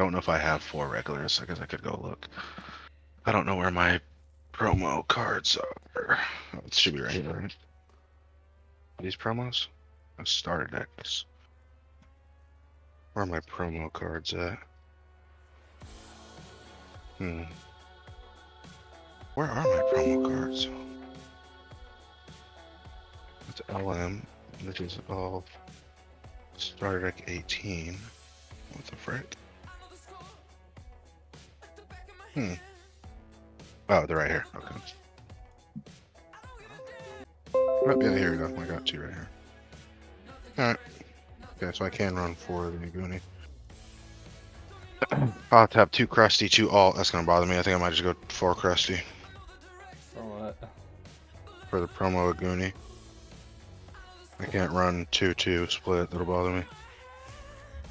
don't know if I have 4 regulars. I guess I could go look. I don't know where my promo cards are. Oh, it should be right here, right? These promos? I started decks. Where are my promo cards at? Where are my promo cards? It's LM, which is all starter deck 18. What the frick? Oh, they're right here. Okay. Oh, yeah, here we go. I got 2 right here. Alright. Okay, so I can run 4 of the Goonie. I'll have to have 2 Crusty, 2 alt. That's gonna bother me. I think I might just go 4 Crusty. For what? For the promo Goonie. I can't run 2-2 split. That'll bother me.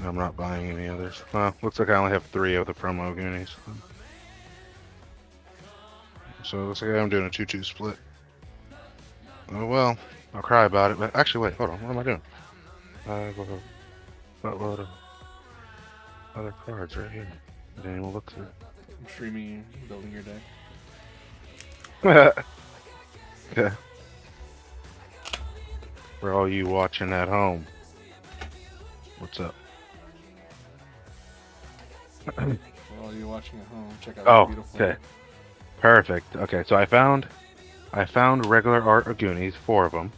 I'm not buying any others. Well, looks like I only have 3 of the promo Goonies. So it looks like I'm doing a 2-2 split. Oh well, I'll cry about it. But actually, wait, hold on. What am I doing? I have a buttload of other cards right here. I didn't even look through. I'm streaming you building your deck. Okay. For all you watching at home, what's up? For all you watching at home, check out Oh, this beautiful. okay. Perfect. Okay, so I found regular art of Goonies, 4 of them.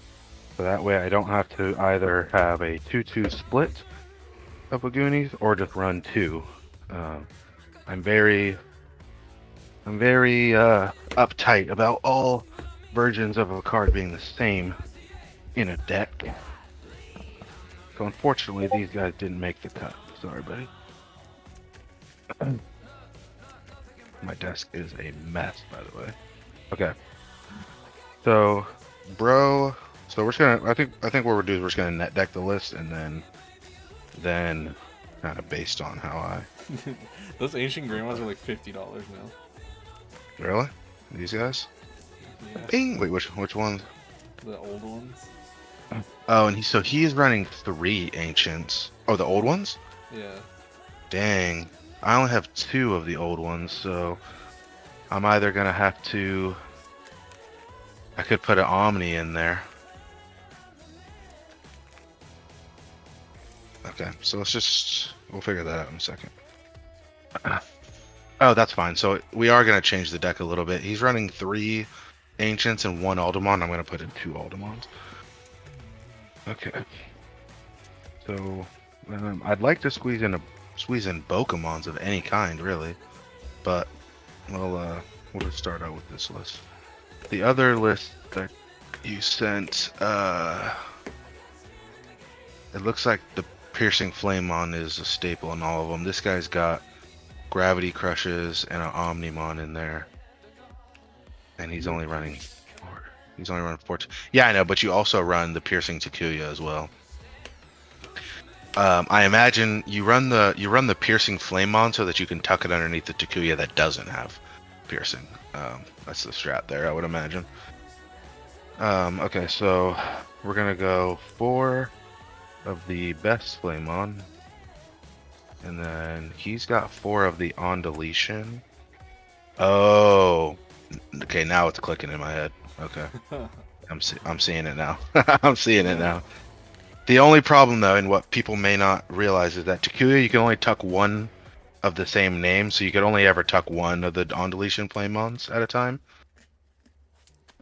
So that way I don't have to either have a 2-2 split of Goonies or just run 2. I'm very uptight about all versions of a card being the same in a deck. So unfortunately, these guys didn't make the cut. Sorry, buddy. My desk is a mess, by the way. Okay. So, bro. So we're just gonna. I think what we're doing is we're just gonna net deck the list and then kind of based on how I. Those ancient grandmas are like $50 now. Really? These guys? Yeah. Bing. Wait, which ones? The old ones. Oh, and he's running 3 ancients. Oh, the old ones? Yeah. Dang. I only have 2 of the old ones, so I'm either gonna have to. I could put an Omni in there. Okay, so we'll figure that out in a second. Oh, that's fine. So we are gonna change the deck a little bit. He's running 3 ancients and 1 Aldemon. I'm gonna put in 2 Aldemons. Okay. So I'd like to squeeze in Pokemons of any kind, really, but we'll just start out with this list. The other list that you sent, it looks like the Piercing Flamemon is a staple in all of them. This guy's got Gravity Crushes and an Omnimon in there, and he's only running 4. He's only running 14. Yeah, I know, but you also run the Piercing Takuya as well. I imagine you run the Piercing Flamemon so that you can tuck it underneath the Takuya that doesn't have piercing. That's the strat there, I would imagine. Okay, so we're gonna go 4 of the best Flamemon, and then he's got 4 of the on deletion. Oh, okay, now it's clicking in my head. Okay, I'm seeing it now. I'm seeing it now. The only problem, though, and what people may not realize, is that Takuya, you can only tuck 1 of the same name, so you could only ever tuck 1 of the on-deletion Flamemons at a time.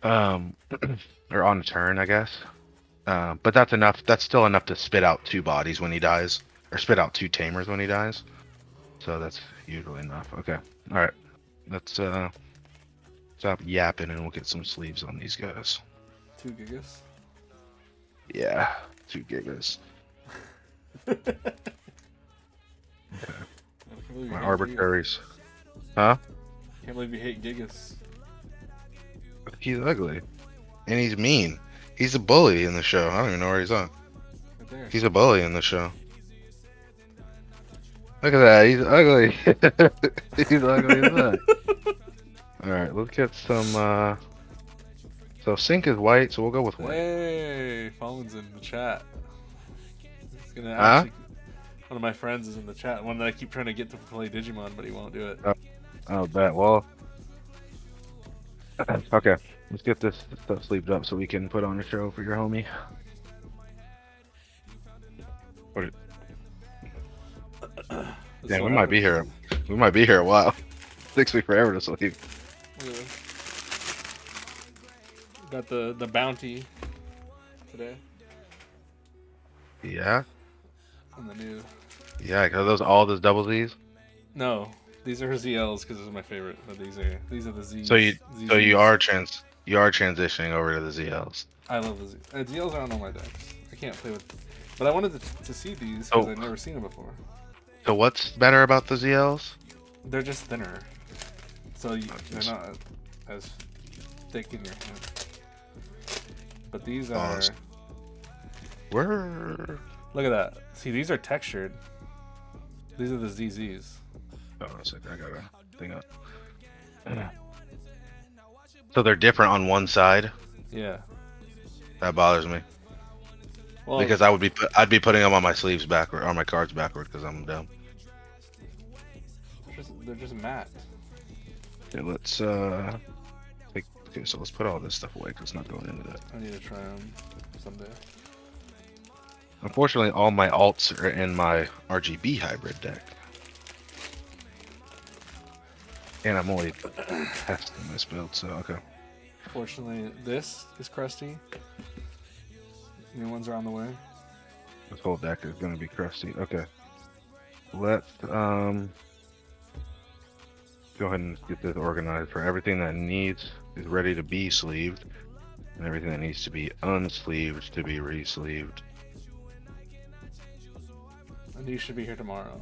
Or on a turn, I guess. But that's enough. That's still enough to spit out 2 bodies when he dies, or spit out 2 tamers when he dies. So that's usually enough. Okay, all right. Let's stop yapping, and we'll get some sleeves on these guys. 2 gigas. Yeah, 2 gigas. Okay. My arbitraries. Huh? Can't believe you hate gigas. He's ugly. And he's mean. He's a bully in the show. I don't even know where he's at. Right there. He's a bully in the show. Look at that. He's ugly. He's ugly as that. Alright, let's get some, So Sync is white, so we'll go with white. Hey, Phone's in the chat. He's gonna Huh? One of my friends is in the chat. One that I keep trying to get to play Digimon, but he won't do it. Oh, bet. Well, okay. Let's get this stuff sleeved up so we can put on a show for your homie. What? Damn, we might be here. We might be here a while. Takes me forever to sleep. Got the bounty today. Yeah. And the new. Yeah, are those all those double Z's? No, these are ZLs because those are my favorite. But these are the Z's. So you ZZs. you are transitioning over to the ZLs. I love the Z's. ZLs are on all my decks. I can't play with, but I wanted to see these because I've never seen them before. So what's better about the ZLs? They're just thinner, so they're not as thick in your hand. But these are. Where? Look at that. See, these are textured. These are the ZZs. Oh, a second. I got a thing up. So they're different on one side. Yeah. That bothers me. Well, Because I'd be putting them on my sleeves backward, or my cards backward, because I'm dumb. they're just matte. Okay, let's okay, so let's put all this stuff away because it's not going into that. I need to try them someday. Unfortunately, all my alts are in my RGB hybrid deck. And I'm only testing this build, so okay. Fortunately, this is crusty. New ones are on the way. This whole deck is going to be crusty. Okay. Let's go ahead and get this organized for everything that needs is ready to be sleeved, and everything that needs to be unsleeved to be re-sleeved. And you should be here tomorrow.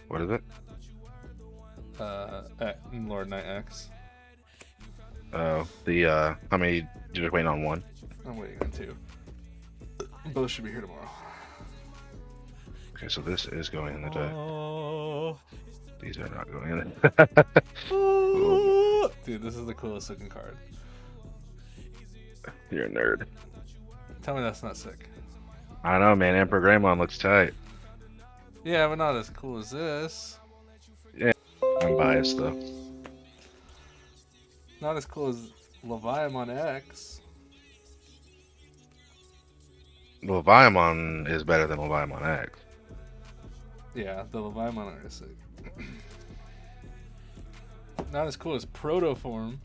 What is it? Lord Knight X. Oh, how many? You're just waiting on one? I'm waiting on two. Both should be here tomorrow. Okay, so this is going in the deck. Oh. These are not going in. Oh. Dude, this is the coolest looking card. You're a nerd. Tell me that's not sick. I know, man. Emperor Greymon looks tight. Yeah, but not as cool as this. I'm biased, though. Not as cool as Leviathan X. Leviathan is better than Leviathan X. Yeah, the Leviathan art is sick. Not as cool as Protoform.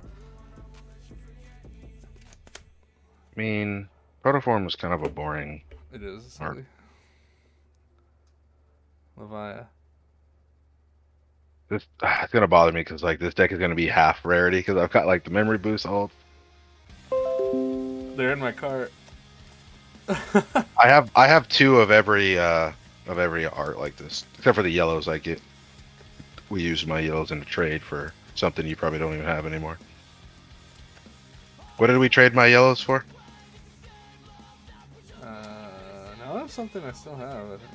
I mean, Protoform was kind of a boring. It is, essentially. Leviathan. This it's gonna bother me because like this deck is gonna be half rarity because I've got like the memory boost alt. They're in my cart. I have two of every art like this, except for the yellows. We use my yellows in a trade for something you probably don't even have anymore. What did we trade my yellows for? No, that's something I still have. I think.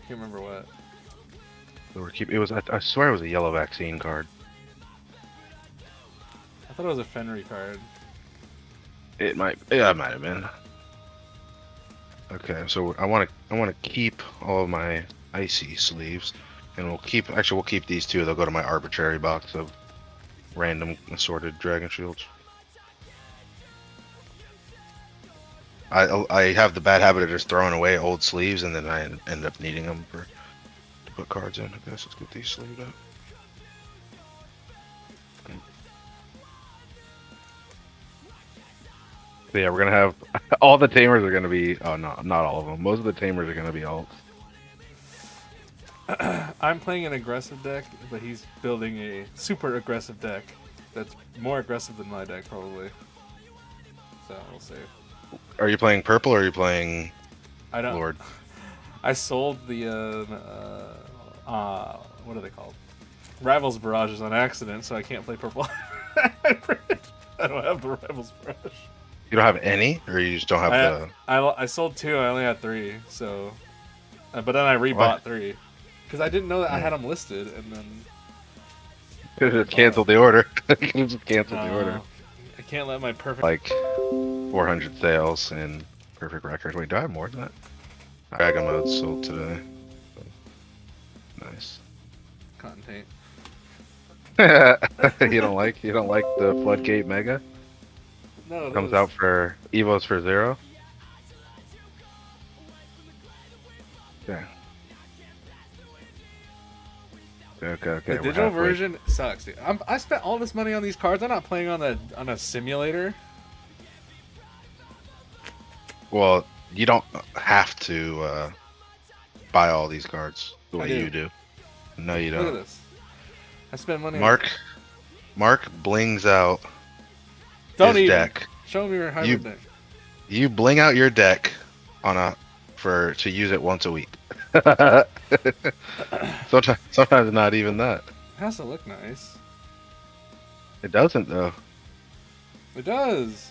Can't remember what. So it was. I swear it was a yellow vaccine card. I thought it was a Fenry card. It might. Yeah, it might have been. Okay, so I want to keep all of my icy sleeves, and we'll keep these two. They'll go to my arbitrary box of random assorted dragon shields. I have the bad habit of just throwing away old sleeves, and then I end up needing them to put cards in. I guess let's get these sleeved up. So yeah, we're gonna have all the tamers are gonna be. Oh no, not all of them. Most of the tamers are gonna be alts. I'm playing an aggressive deck, but he's building a super aggressive deck that's more aggressive than my deck, probably. So we'll see. Are you playing purple or are you playing I don't. Lord? I sold the what are they called? Rivals Barrages on accident, so I can't play purple. I don't have the Rivals Barrage. You don't have any, or you just don't have I sold 2. I only had 3. So, but then I rebought 3 because I didn't know that I had them listed, and then just canceled the order. Just canceled the order. I can't let my perfect like 400 sales in perfect record. Wait, do I have more than that? Dragon mode sold today. Nice. Cotton taint. You don't like the Floodgate Mega? No, Comes those. out for Evos for 0. Yeah. Okay. The We're digital halfway. version sucks, dude. I spent all this money on these cards. I'm not playing on a simulator. Well, you don't have to buy all these cards the I way do. you do. No, you Look at don't. this. I spent money. Mark blings out Don't his even deck. show me your hybrid deck. You bling out your deck to use it once a week. Sometimes not even that. It has to look nice. It doesn't though. It does.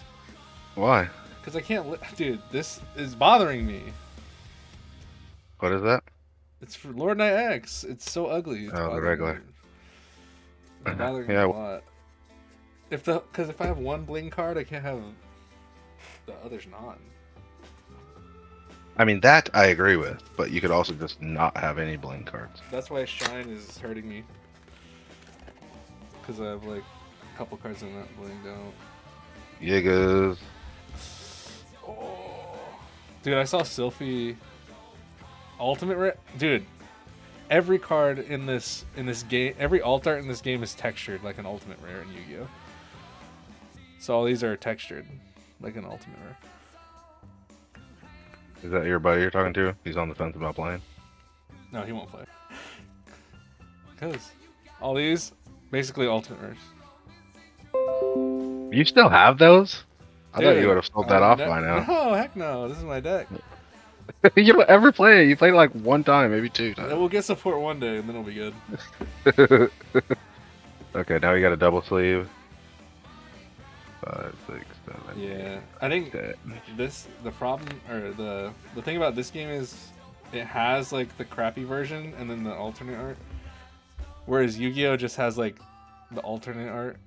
Why? Because I can't. Dude, this is bothering me. What is that? It's for Lord Knight X. It's so ugly. It's Oh, the bothering regular. me. It's bothering me Yeah. a lot. Because if I have one bling card, I can't have the others not. I mean that I agree with, but you could also just not have any bling cards. That's why Shine is hurting me. Because I have like a couple cards in that blinged out. Yigas. Oh. Dude, I saw Sylphie Ultimate Dude, every card in this game, every alt art in this game is textured like an Ultimate Rare in Yu-Gi-Oh. So all these are textured like an Ultimate Rare. Is that your buddy you're talking to? He's on the fence about playing. No, he won't play. Because all these, basically Ultimate Rares. You still have those? I thought Dude, you would have sold that off no, by now. No, heck no. This is my deck. You don't ever play it. You played it like one time, maybe two times. We'll get support one day, and then it'll be good. Okay, now you got a double sleeve. 5, 6, 7. Yeah, I think 10. the problem or the thing about this game is it has like the crappy version and then the alternate art, whereas Yu-Gi-Oh just has like the alternate art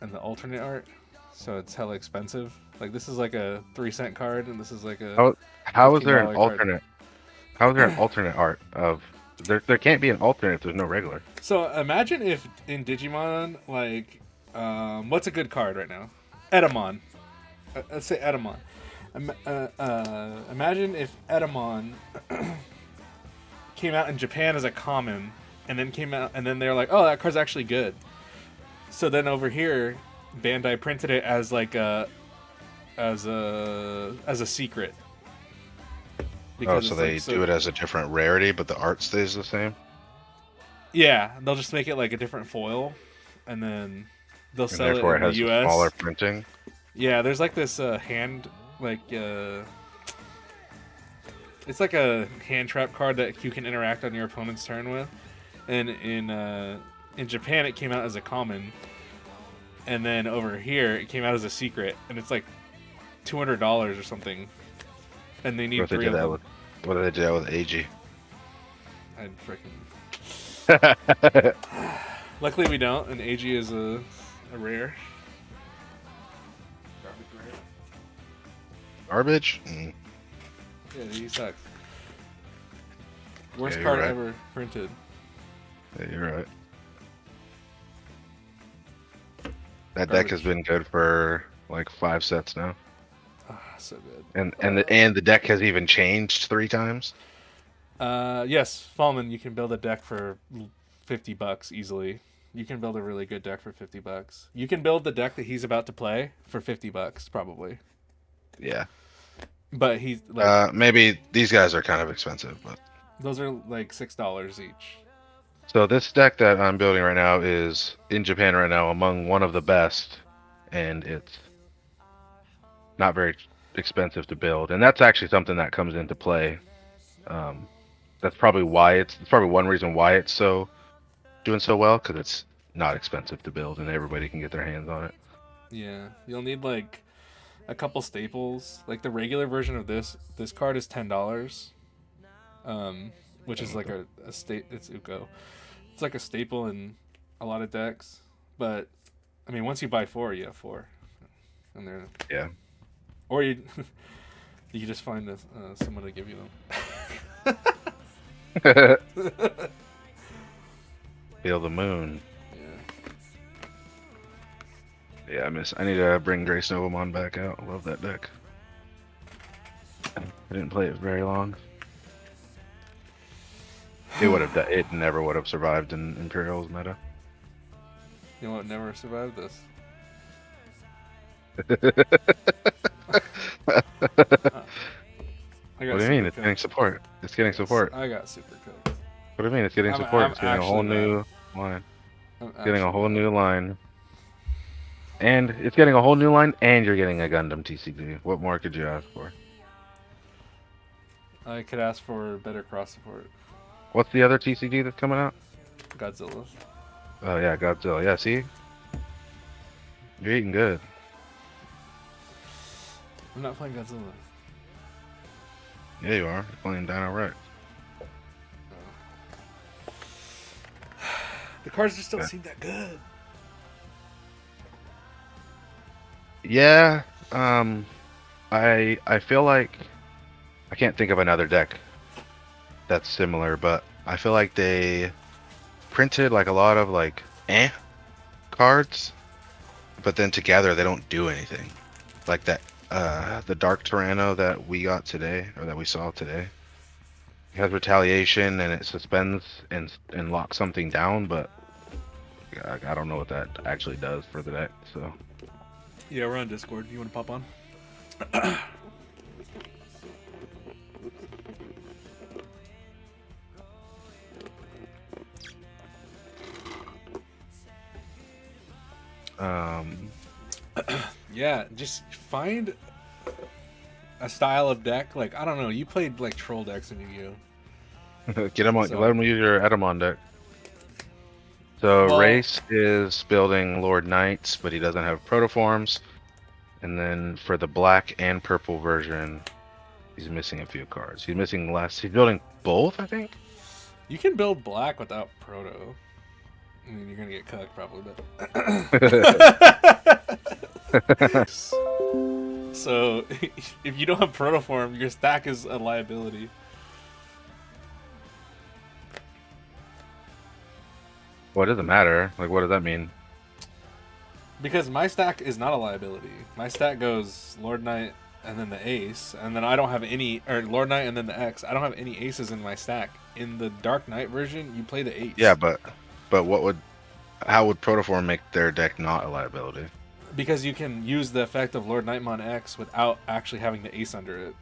and the alternate art, so it's hella expensive. Like this is like a 3-cent card, and this is like a How is there an $15 card. alternate? How is there an alternate art of? There can't be an alternate if there's no regular. So imagine if in Digimon, like, what's a good card right now? Edamon. Let's say Edamon. Imagine if Edamon came out in Japan as a common, and then they're like, oh, that card's actually good. So then over here, Bandai printed it as like as a secret. Oh, so it's they like, do it as a different rarity, but the art stays the same. Yeah, they'll just make it like a different foil, and then they'll And sell it therefore in it the has U.S. smaller printing. Yeah, there's like this it's like a hand trap card that you can interact on your opponent's turn with, and in Japan it came out as a common, and then over here it came out as a secret, and it's like $200 or something, and they need What if they 3 did of that them. with? What if they did that with AG? I'd freaking. Luckily we don't, and AG is a rare. Garbage rare. Garbage. Mm. Yeah, he sucks. Worst Yeah, you're card right. ever printed. Yeah, you're right. That deck Garbage. has been good for like 5 sets now, Ah, so good. and the deck has even changed 3 times. Yes, Fallman, you can build a deck for $50 easily. You can build a really good deck for $50. You can build the deck that he's about to play for $50, probably. Yeah. But he's like, Maybe these guys are kind of expensive, but those are like $6 each. so this deck that I'm building right now is in Japan right now among one of the best, and it's not very expensive to build, and that's actually something that comes into play. That's probably why it's probably one reason why it's doing so well, because it's not expensive to build and everybody can get their hands on it. Yeah, you'll need like a couple staples. Like the regular version of this card is $10, which is like a state. It's Uko. It's like a staple in a lot of decks. But I mean, once you buy 4, you have 4, and they're Yeah. or you You can just find someone to give you them. Feel the moon. Yeah. Yeah, I need to bring Grace Novamon back out. I love that deck. I didn't play it very long. It would have. It never would have survived in Imperial's meta. You know what? Never survived this. I What got do you super mean? It's cooked. getting support. It's getting support. I got super cooked. What do you mean? It's getting support. It's getting a whole new line. It's getting a whole new line. And it's getting a whole new line, and you're getting a Gundam TCG. What more could you ask for? I could ask for better cross support. What's the other TCG that's coming out? Godzilla. Oh yeah, Godzilla. Yeah, see? You're eating good. I'm not playing Godzilla. Yeah, you are. You're playing Dino Rex. The cards just don't seem that good. Yeah, I feel like I can't think of another deck that's similar, but I feel like they printed like a lot of like cards, but then together they don't do anything. Like that the Dark Tyranno that we got today, or that we saw today. It has retaliation and it suspends and locks something down, but I don't know what that actually does for the deck, so Yeah, we're on Discord. You want to pop on? Yeah, just find a style of deck. Like, I don't know, you played like troll decks in Yu-Gi-Oh. get him on. So- Let him use your Edamon deck. So Well- Race is building Lord Knights, but he doesn't have protoforms. And then for the black and purple version, he's missing a few cards. He's missing less. He's building both, I think. You can build black without proto. I mean, you're gonna get cooked probably, but so if you don't have protoform, your stack is a liability. Well, it doesn't matter. Like, what does that mean? Because my stack is not a liability. My stack goes Lord Knight and then the ace, and then I don't have any, or Lord Knight and then the X. I don't have any aces in my stack. In the Dark Knight version, you play the ace. Yeah, but how would protoform make their deck not a liability? Because you can use the effect of Lord Knightmon X without actually having the ace under it.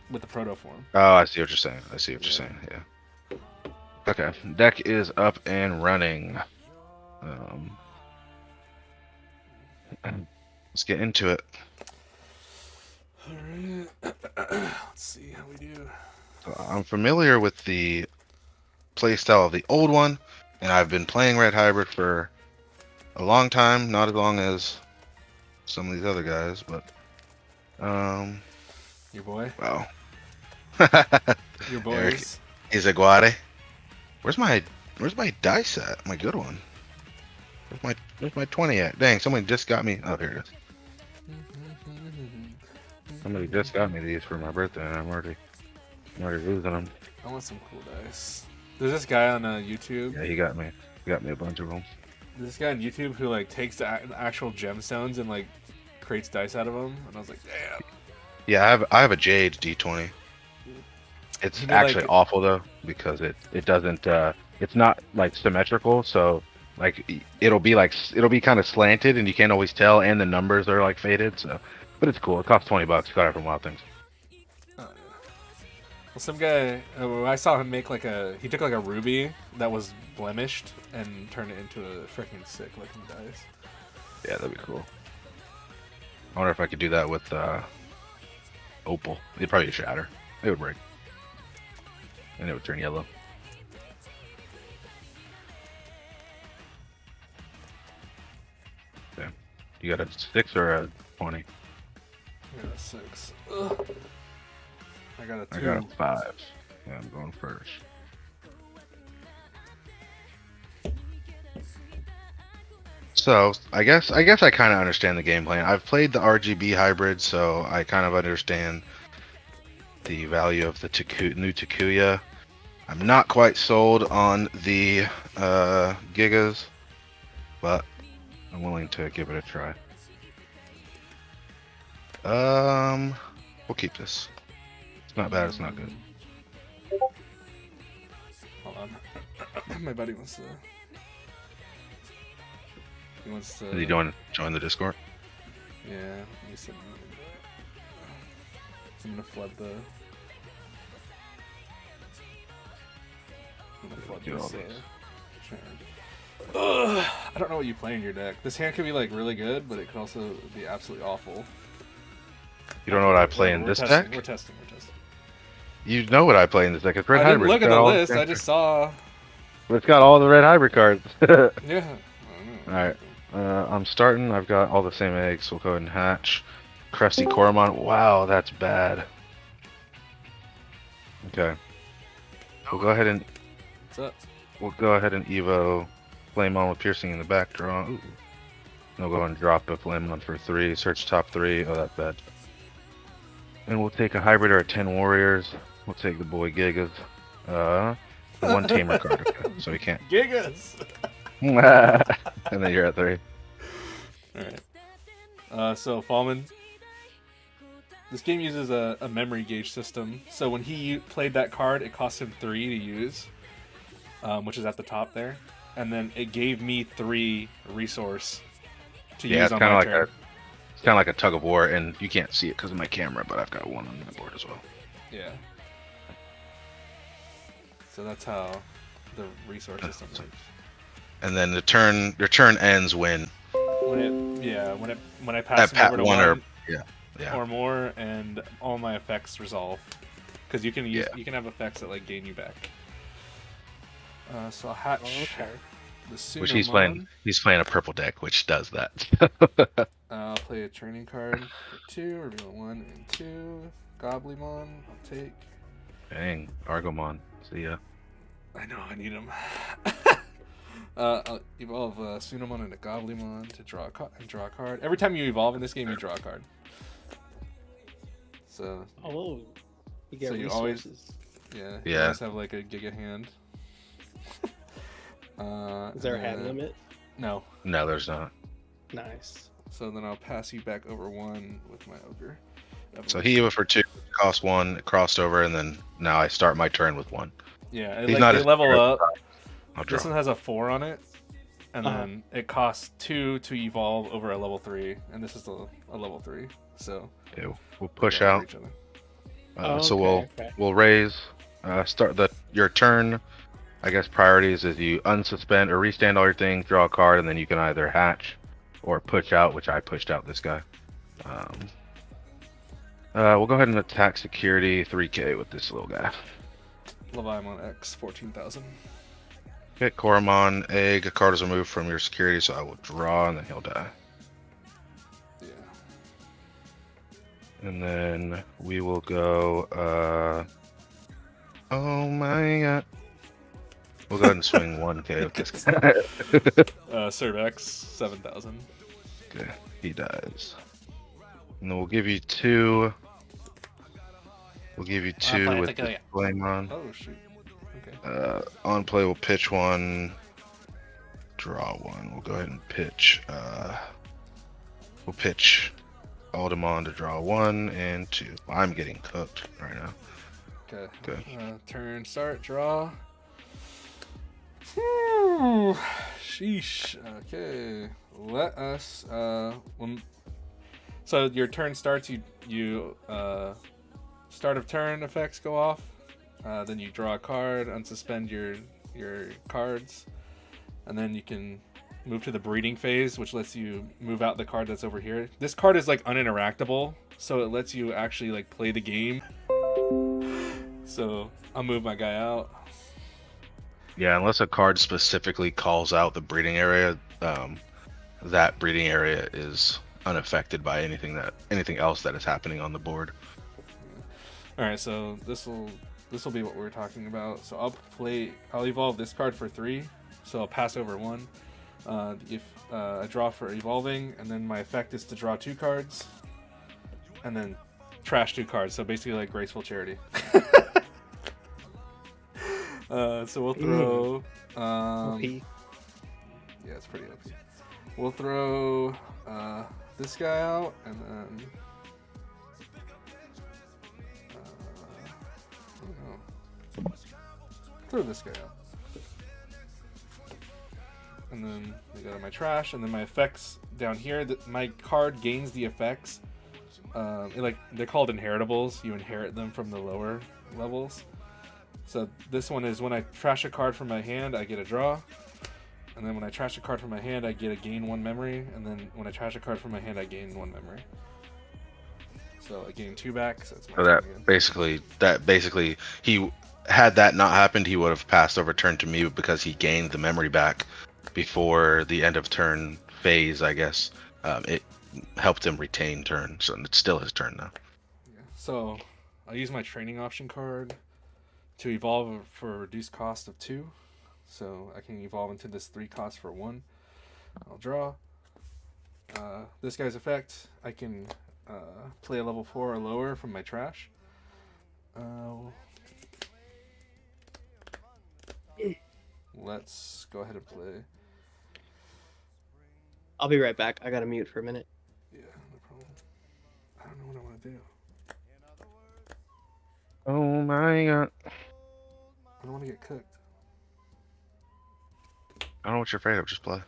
With the protoform. Oh, I see what you're saying. I see what you're saying. Yeah. Okay, deck is up and running. Let's get into it. Alright. Let's see how we do. So I'm familiar with the playstyle of the old one, and I've been playing Red Hybrid for a long time. Not as long as some of these other guys, but Your boy? wow. Your Eric boys? Izaguare. Where's my dice at? My good one. Where's my 20 at? Dang, somebody just got me. Oh, here it is. Somebody just got me these for my birthday, and I'm already losing them. I want some cool dice. There's this guy on YouTube. Yeah, he got me. He got me a bunch of them. There's this guy on YouTube who like takes the actual gemstones and like creates dice out of them, and I was like, damn. Yeah, I have a Jade D20. It's He did, actually like- awful though, because it doesn't it's not like symmetrical, so like it'll be kind of slanted and you can't always tell, and the numbers are like faded, so but it's cool. It costs $20. Got it from Wild Things. Well, some guy, I saw him make he took like a ruby that was blemished and turned it into a freaking sick looking dice. Yeah, that'd be cool. I wonder if I could do that with Opal. It'd probably shatter. It would break. And it would turn yellow. Okay. You got a 6 or a 20? I got a 6. Ugh. I got a 2. I got a 5. Yeah, I'm going first. So I guess I kind of understand the game plan. I've played the RGB hybrid, so I kind of understand the value of the new Takuya. I'm not quite sold on the Gigas, but I'm willing to give it a try. We'll keep this. It's not bad. It's not good. Hold on. My buddy wants to. He wants to. Is he doing join the Discord? Yeah, he said. I'm gonna flood the. I'm gonna flood Do all this. these. Ugh, I don't know what you play in your deck. This hand could be like really good, but it could also be absolutely awful. You don't know what I play in this testing, deck? We're testing. You know what I play in this deck. It's red I didn't hybrid. look at the list. I just saw. It's got all the red hybrid cards. Yeah. All right. I'm starting. I've got all the same eggs. We'll go ahead and hatch. Crusty Koromon. Wow, that's bad. Okay. We'll go ahead and What's up? Evo Flamon with piercing in the back draw. Ooh. We'll go and drop a Flamon for 3. Search top 3. Oh, that's bad. And we'll take a hybrid or a 10 warriors. We'll take the boy Gigas. One tamer card. Okay. So we can't. Gigas. And then you're at 3. Alright. So Fallman. This game uses a memory gauge system. So when he played that card, it cost him 3 to use, which is at the top there. And then it gave me 3 resource to use on my turn. It's kind of like a tug of war, and you can't see it because of my camera, but I've got 1 on my board as well. Yeah. So that's how the resource system works. And then your turn ends when when I pass him over to 1 yeah. or more, and all my effects resolve. Because you can have effects that like gain you back. So I'll hatch. Oh, okay. The which he's playing a purple deck, which does that. I'll play a training card for 2, reveal 1 and 2. Goblimon, I'll take. Dang, Argomon. See ya. I know, I need him. I'll evolve Sunamon into Goblimon to draw a card. Every time you evolve in this game, you draw a card. So. Oh, you get so you resources. You always have like a Giga hand. Is there a hand limit? No. No, there's not. Nice. So then I'll pass you back over 1 with my ogre. So he Evo for 2, cost 1, it crossed over, and then now I start my turn with 1. Yeah, they level up. This one has a 4 on it, and then it costs 2 to evolve over a level 3, and this is a level 3. So yeah, we'll push out. So okay. we'll raise. Start your turn. I guess priorities is you unsuspend or restand all your things, draw a card, and then you can either hatch or push out, which I pushed out this guy. We'll go ahead and attack security 3k with this little guy. Leviathan X 14,000. Okay, Koromon, egg. A card is removed from your security, so I will draw, and then he'll die. Yeah. And then we will go. Oh my god. We'll go ahead and swing 1k with this guy. Cervex 7,000. Okay, he dies. And then we'll give you 2. We'll give you 2 with the flame on. Oh shoot. Okay. On play, we'll pitch 1. Draw 1. We'll go ahead and pitch. We'll pitch Aldemon to draw 1 and 2. I'm getting cooked right now. Okay. Turn start draw. Whew. Sheesh. Okay. Let us. So your turn starts. You start of turn effects go off. Then you draw a card, unsuspend your cards, and then you can move to the breeding phase, which lets you move out the card that's over here. This card is like uninteractable, so it lets you actually like play the game. So I'll move my guy out. Yeah, unless a card specifically calls out the breeding area, that breeding area is unaffected by anything else that is happening on the board. All right, so this will be what we're talking about. So I'll evolve this card for 3, so I'll pass over 1. If I draw for evolving, and then my effect is to draw 2 cards, and then trash 2 cards. So basically, like Graceful Charity. So we'll throw. OP. Yeah, it's pretty OP. We'll throw this guy out, and then I don't know. Throw this guy out, and then we go to my trash, and then my effects down here. My card gains the effects. They're called inheritables. You inherit them from the lower levels. So this one is when I trash a card from my hand, I get a draw. And then when I trash a card from my hand, I get a gain 1 memory. And then when I trash a card from my hand, I gain 1 memory. So I gain 2 back. So it's my So turn again. that basically, he had that not happened, he would have passed over turn to me because he gained the memory back before the end of turn phase, I guess. It helped him retain turn, so it's still his turn now. Yeah. So I'll use my training option card to evolve for a reduced cost of 2. So I can evolve into this 3 cost for 1. I'll draw. This guy's effect, I can play a level 4 or lower from my trash. Let's go ahead and play. I'll be right back. I gotta mute for a minute. Yeah, no problem. I don't know what I want to do. Oh my god. I don't want to get cooked. I don't know what you're afraid of, just play.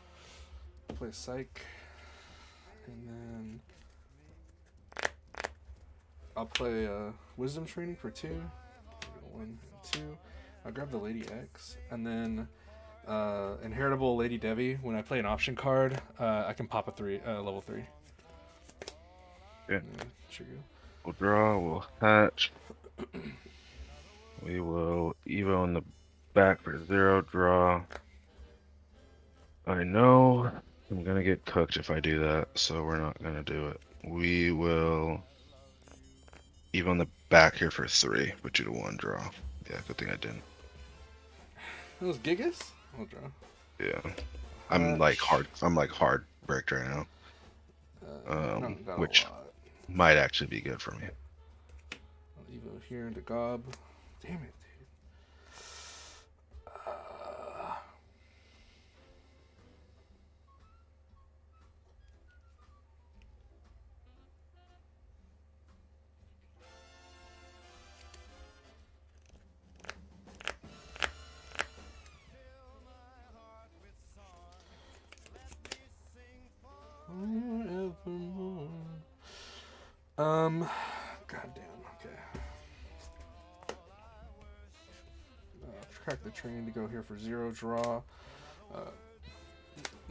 I'll play Psych. And then I'll play Wisdom Training for 2. 1 and 2. I'll grab the Lady X. And then Inheritable Lady Devi. When I play an option card, I can pop a level 3. Yeah. Trigger. We'll draw, we'll hatch. We will Evo in the back for 0, draw. I know I'm gonna get cooked if I do that, so we're not gonna do it. We will Evo in the back here for 3, put you to 1, draw. Yeah, good thing I didn't. Those Gigas? I'll draw. Yeah. I'm like hard bricked right now. Which might actually be good for me. I'll Evo here into Gob. Damn it, dude. Forevermore. Goddamn. Okay. Track the train to go here for 0. Draw.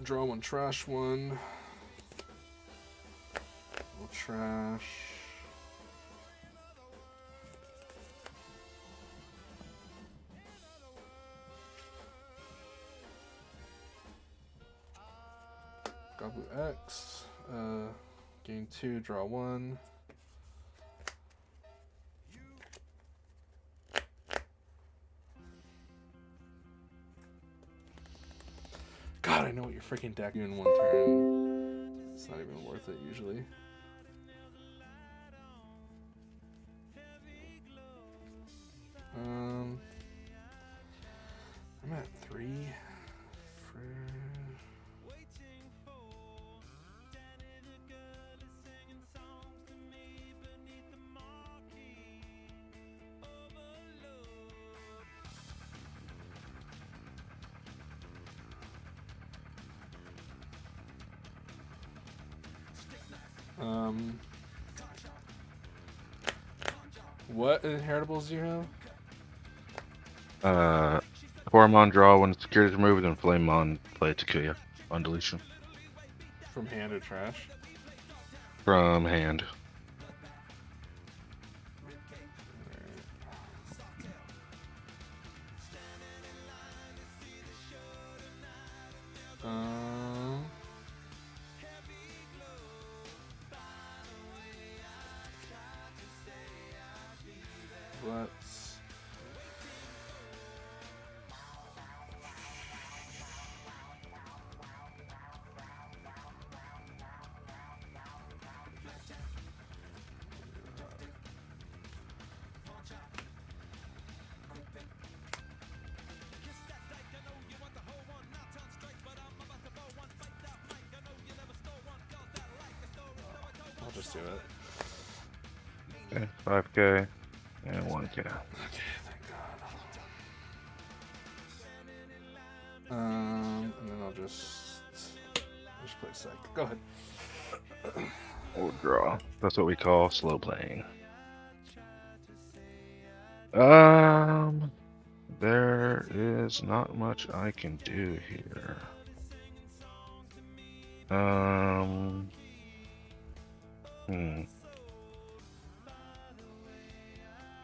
Draw 1, trash 1. We'll trash. Goblin X. Gain 2, draw 1. God, I know what your freaking deck do in 1 turn. It's not even worth it usually. I'm at 3. What inheritables do you have? Hormone draw when security is removed, and Flamemon play Takuya on deletion. From hand or trash? From hand. Let's just do it. Okay, 5K and 1K. Okay, thank God. And then I'll just play sec. Go ahead. We'll draw. That's what we call slow playing. There is not much I can do here. I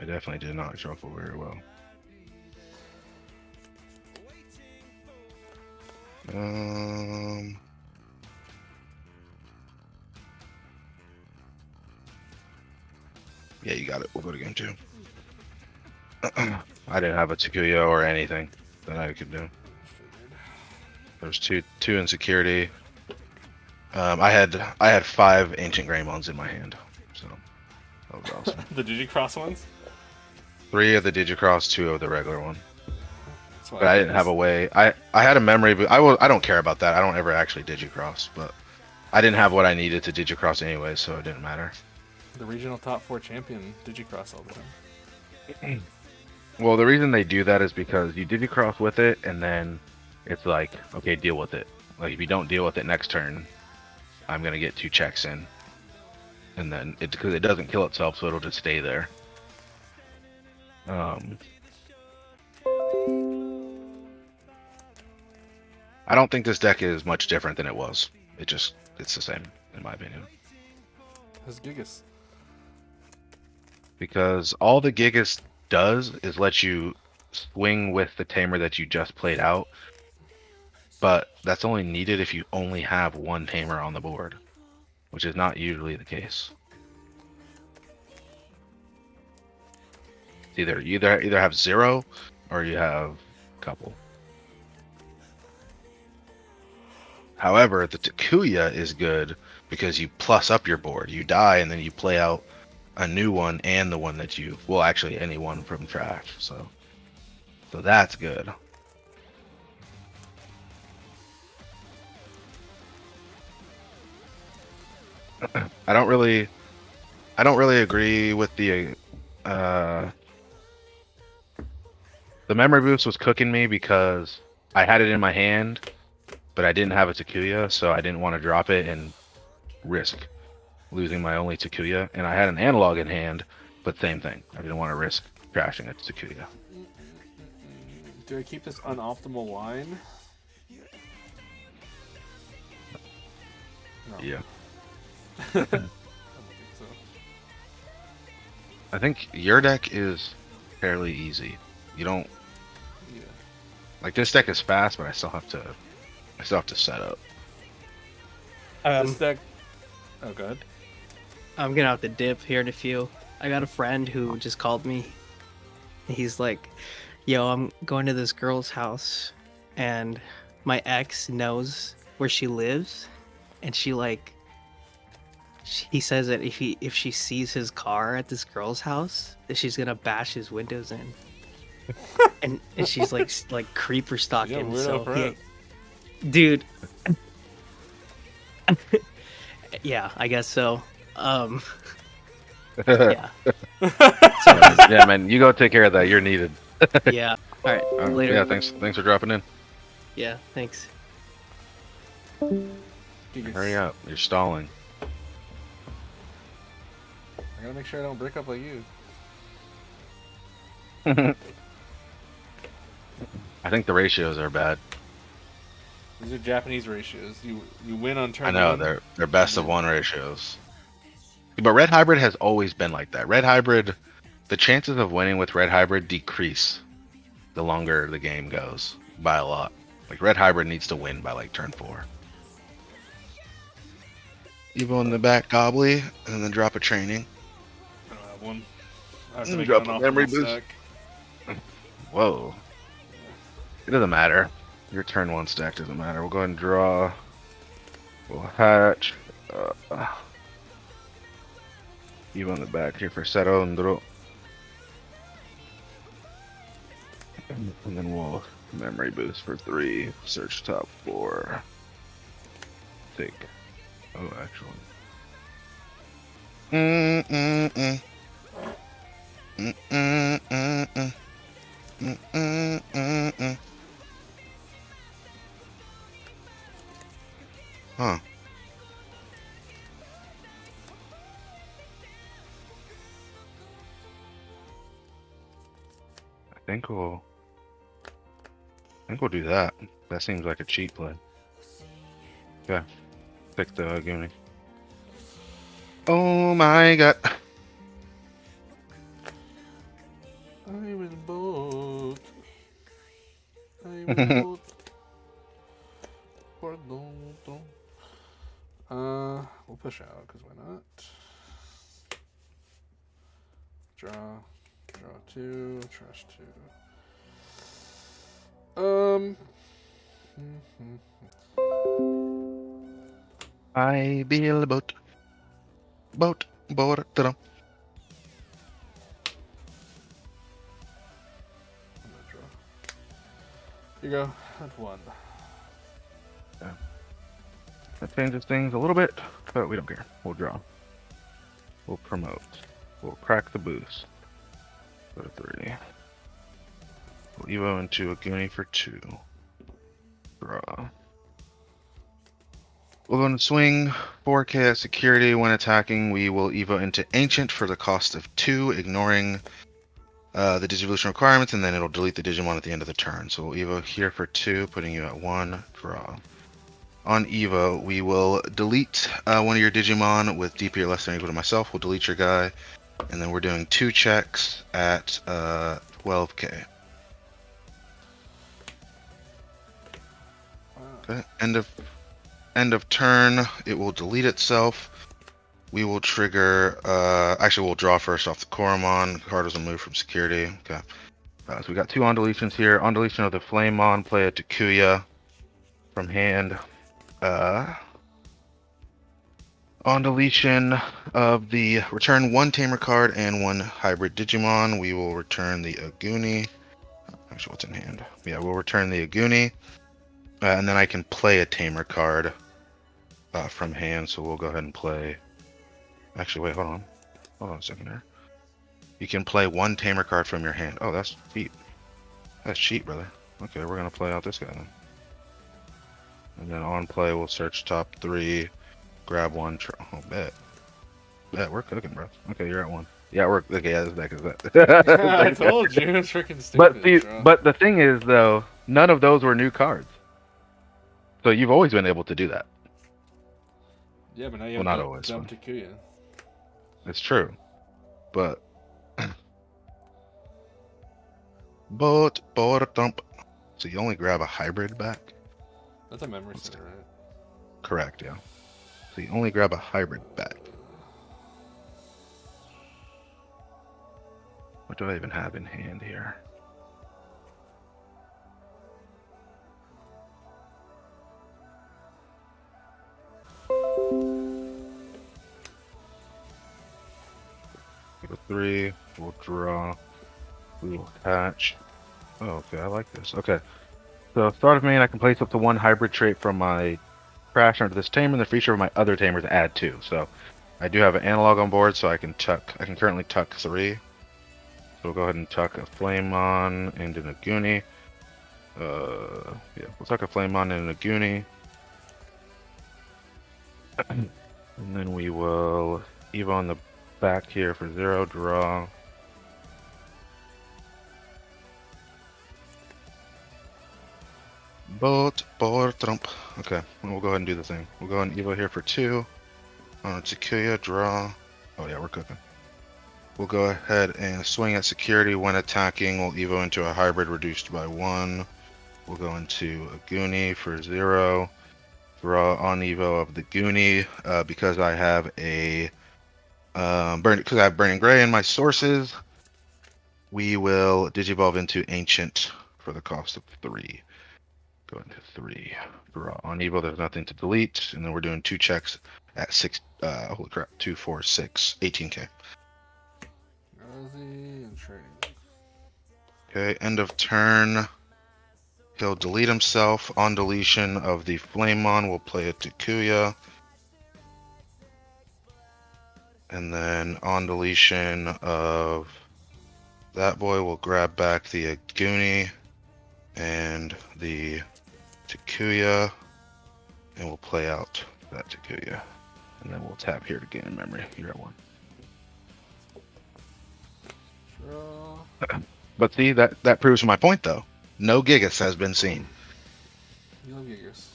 definitely did not shuffle very well. Yeah, you got it. We'll go to game 2. I didn't have a Takuya or anything that I could do. There's two in security. I had 5 ancient Greymons in my hand, so that was awesome. The Digicross ones? 3 of the Digicross, 2 of the regular one. That's why But I didn't have a way. I had a memory, but I don't care about that. I don't ever actually Digicross, but I didn't have what I needed to Digicross anyway, so it didn't matter. The regional top 4 champion Digicross all the time. Well, the reason they do that is because you Digicross with it, and then it's like, okay, deal with it. Like, if you don't deal with it next turn, I'm gonna get 2 checks in, and then because it doesn't kill itself, so it'll just stay there. I don't think this deck is much different than it was. It's the same, in my opinion. How's Gigas? Because all the Gigas does is let you swing with the tamer that you just played out, but that's only needed if you only have 1 tamer on the board, which is not usually the case. You either have 0 or you have a couple. However, the Takuya is good because you plus up your board. You die and then you play out a new one and the one that you, well, actually any one from trash. So that's good. I don't really agree with the memory boost was cooking me because I had it in my hand, but I didn't have a Takuya, so I didn't want to drop it and risk losing my only Takuya. And I had an analog in hand, but same thing. I didn't want to risk crashing a Takuya. Do I keep this unoptimal line? No. Yeah. I don't think so. I think your deck is fairly easy. You don't Yeah. like this deck is fast, but I still have to set up. This deck. Oh, good. I'm gonna have to dip here in a few. I got a friend who just called me. He's like, "Yo, I'm going to this girl's house, and my ex knows where she lives, and he says that if she sees his car at this girl's house, that she's gonna bash his windows in." and she's like creeper stalking. Yeah, so friend. dude. Yeah, I guess so. Yeah. Yeah, man, you go take care of that. You're needed. Yeah. All right. Later. Yeah, thanks for dropping in. Yeah. Thanks. Gigas. Hurry up, you're stalling. I gotta make sure I don't break up like you. I think the ratios are bad. These are Japanese ratios. You win on turn I know one. they're best of 1 ratios. But Red Hybrid has always been like that. Red Hybrid, the chances of winning with Red Hybrid decrease the longer the game goes by a lot. Like Red Hybrid needs to win by like turn 4. Evo in the back, Gobbly, and then drop a training. I don't have one. I have to Let me make drop an a memory optimal boost. stack. Whoa. It doesn't matter. Your turn 1 stack doesn't matter. We'll go ahead and draw. We'll hatch. Evo in the back here for Seto and draw. And then we'll memory boost for 3. Search top 4. Take. Oh, actually. Mm, mm, mm. Mm, mm, mm, mm. Mm, mm, mm, mm. Huh. I think we'll do that. That seems like a cheat play. Yeah. Pick the Goonie. Oh my god. I will boat. I will boat. Pardon. We'll push out because why not? Draw. Draw 2. Trash 2. I build a boat. Boat. Boat. Ta-da. I'm gonna draw. Here you go. At 1. Yeah. That changes things a little bit, but we don't care. We'll draw. We'll promote. We'll crack the boost. Go to 3. We'll Evo into a Goonie for 2. Draw. We'll go into swing. 4K at security. When attacking, we will Evo into Ancient for the cost of 2, ignoring the Digivolution requirements, and then it'll delete the Digimon at the end of the turn. So we'll Evo here for 2, putting you at 1. Draw. On Evo, we will delete one of your Digimon with DP or less than equal to myself. We'll delete your guy, and then we're doing 2 checks at 12K. Wow. Okay. End of turn. It will delete itself. We will trigger. Actually, we'll draw first off the Koromon. The card was removed from security. Okay. So we got 2 on deletions here. On deletion of the Flamemon, play a Takuya from hand. On deletion of the return 1 Tamer card and 1 Hybrid Digimon, we will return the Aguni. Actually, what's in hand? Yeah, we'll return the Aguni. And then I can play a Tamer card from hand, so we'll go ahead and play. Actually, wait, hold on. Hold on a second here. You can play 1 Tamer card from your hand. Oh, that's cheap. That's cheap, brother. Okay, we're going to play out this guy then. And then on play, we'll search top 3, grab 1. Oh, bet. Bet, we're cooking, bro. Okay, you're at 1. Yeah, we're okay. Yeah, this deck is that. I told you it's freaking stupid. But see, but the thing is, though, none of those were new cards. So you've always been able to do that. Yeah, but now you Well, have not to always, dump but- Takuya. It's true. But boat dump. So you only grab a hybrid back? That's a memory center, right? Correct, yeah. So you only grab a hybrid back. What do I even have in hand here? Go 3, we'll draw, we will catch. Oh, okay, I like this. Okay. So start of main, I can place up to 1 hybrid trait from my crash under this tamer, and the feature of my other tamer to add 2. So I do have an analog on board, so I can currently tuck 3. So we'll go ahead and tuck a Flamemon and an Aguni. Yeah, we'll tuck a Flamemon and an Aguni. And then we will Evo on the back here for 0, draw. Boat, trump. Okay, we'll go ahead and do the thing. We'll go ahead and Evo here for 2. On Takuya, draw. Oh yeah, we're cooking. We'll go ahead and swing at security when attacking. We'll Evo into a hybrid reduced by 1. We'll go into a Goonie for 0. Draw on Evo of the Goonie because I have a because I have Burning Gray in my sources. We will Digivolve into Ancient for the cost of 3. Go into 3. Draw on Evo. There's nothing to delete, and then we're doing 2 checks at 6. Holy crap! 2, 4, 6, 18K. And trading. Okay, end of turn. He'll delete himself. On deletion of the Flamemon, we'll play a Takuya. And then on deletion of that boy, we'll grab back the Aguni and the Takuya, and we'll play out that Takuya. And then we'll tap here to gain a memory. You're at 1. Draw. But see, that proves my point, though. No Gigas has been seen. You love Gigas.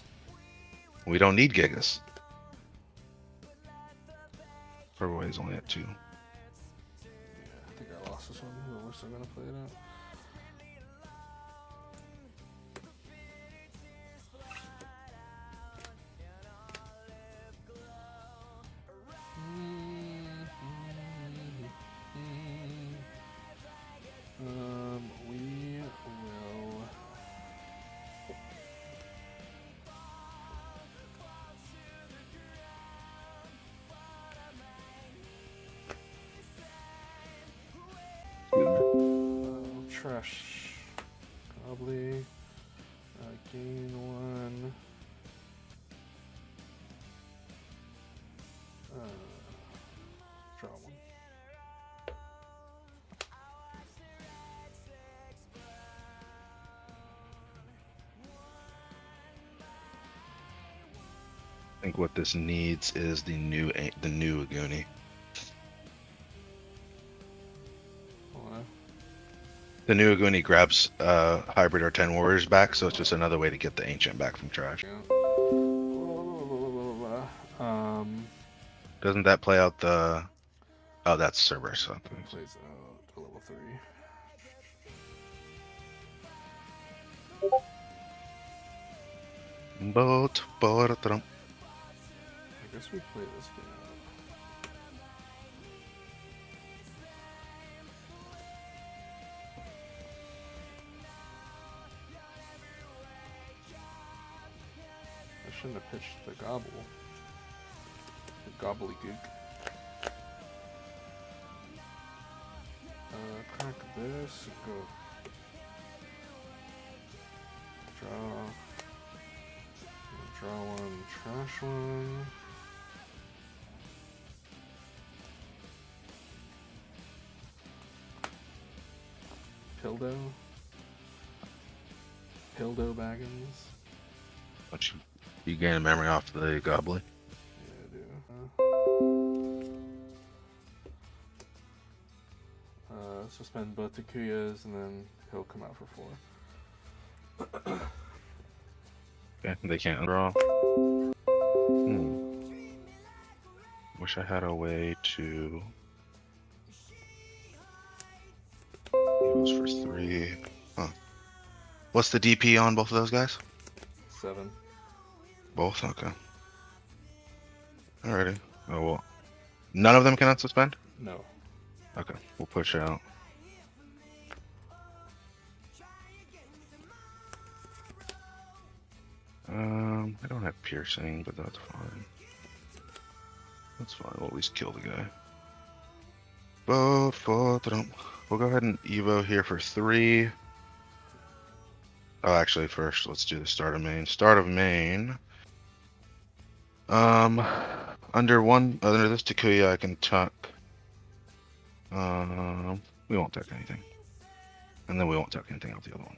We don't need Gigas. Everybody's only at 2. Yeah, I think I lost this one, but we're still gonna play it out. We will. Trash. Probably. Gain 1. Draw 1. I think what this needs is the new Aguni. Hold The new Aguni grabs hybrid or 10 warriors back, so it's just another way to get the ancient back from trash. Doesn't that play out the? Oh, that's Cerberus. So. Plays out to level 3. I guess we play this game out. I shouldn't have pitched the gobble. The gobbledygook. Crack this. Go. Draw. Draw 1, trash 1. Pildo. Pildo Baggins. What you gain a memory off the gobbly? Yeah, I do. Suspend both Takuyas and then he'll come out for 4. Okay, they can't draw. Wish I had a way to. Heals for 3. Huh. What's the DP on both of those guys? 7. Both? Okay. Alrighty. Oh well. None of them cannot suspend? No. Okay, we'll push out. I don't have piercing, but that's fine. That's fine, we'll at least kill the guy. We'll go ahead and Evo here for 3. Oh, actually, first, let's do the start of main. Start of main. Under this Takuya, I can tuck. We won't tuck anything. And then we won't tuck anything out the other one.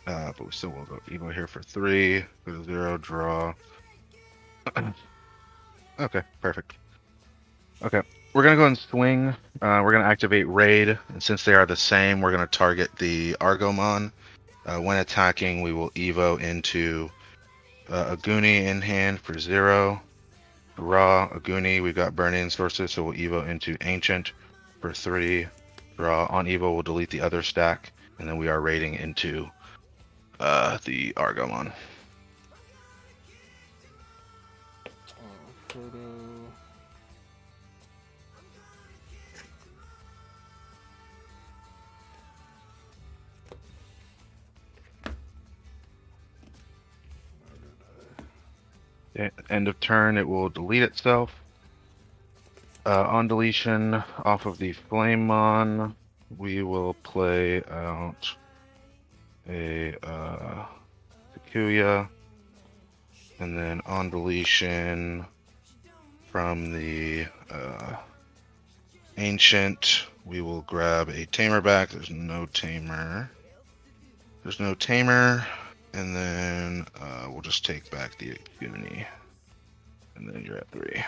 But we still will go Evo here for 3. Go to 0, draw. Okay, perfect. Okay, we're gonna go and swing. We're gonna activate Raid, and since they are the same, we're gonna target the Argomon. When attacking, we will Evo into Aguni in hand for 0. Raw, Aguni, we've got Burning Sources, so we'll Evo into Ancient for 3. Draw. On Evo, we'll delete the other stack, and then we are raiding into the Argomon. Photo. End of turn, it will delete itself. On deletion, off of the Flamemon, we will play out a Takuya, and then on deletion from the ancient. We will grab a tamer back. There's no tamer. There's no tamer. And then we'll just take back the Goonie. And then you're at 3.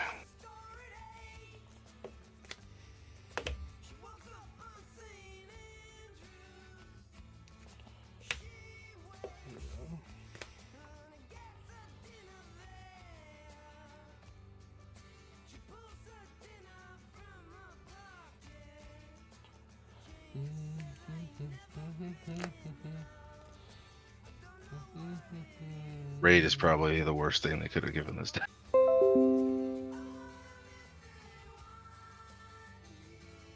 Raid is probably the worst thing they could have given this deck.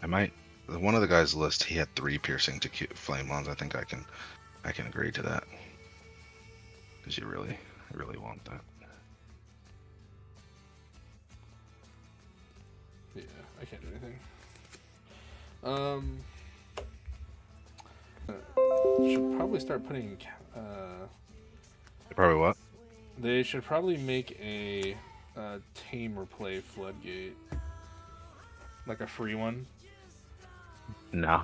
I might. One of the guys' list, he had 3 piercing to Flamons. I think I can agree to that. Because you really want that. Yeah, I can't do anything. Should probably start putting. Probably what? They should probably make a tame or play floodgate, like a free one. No.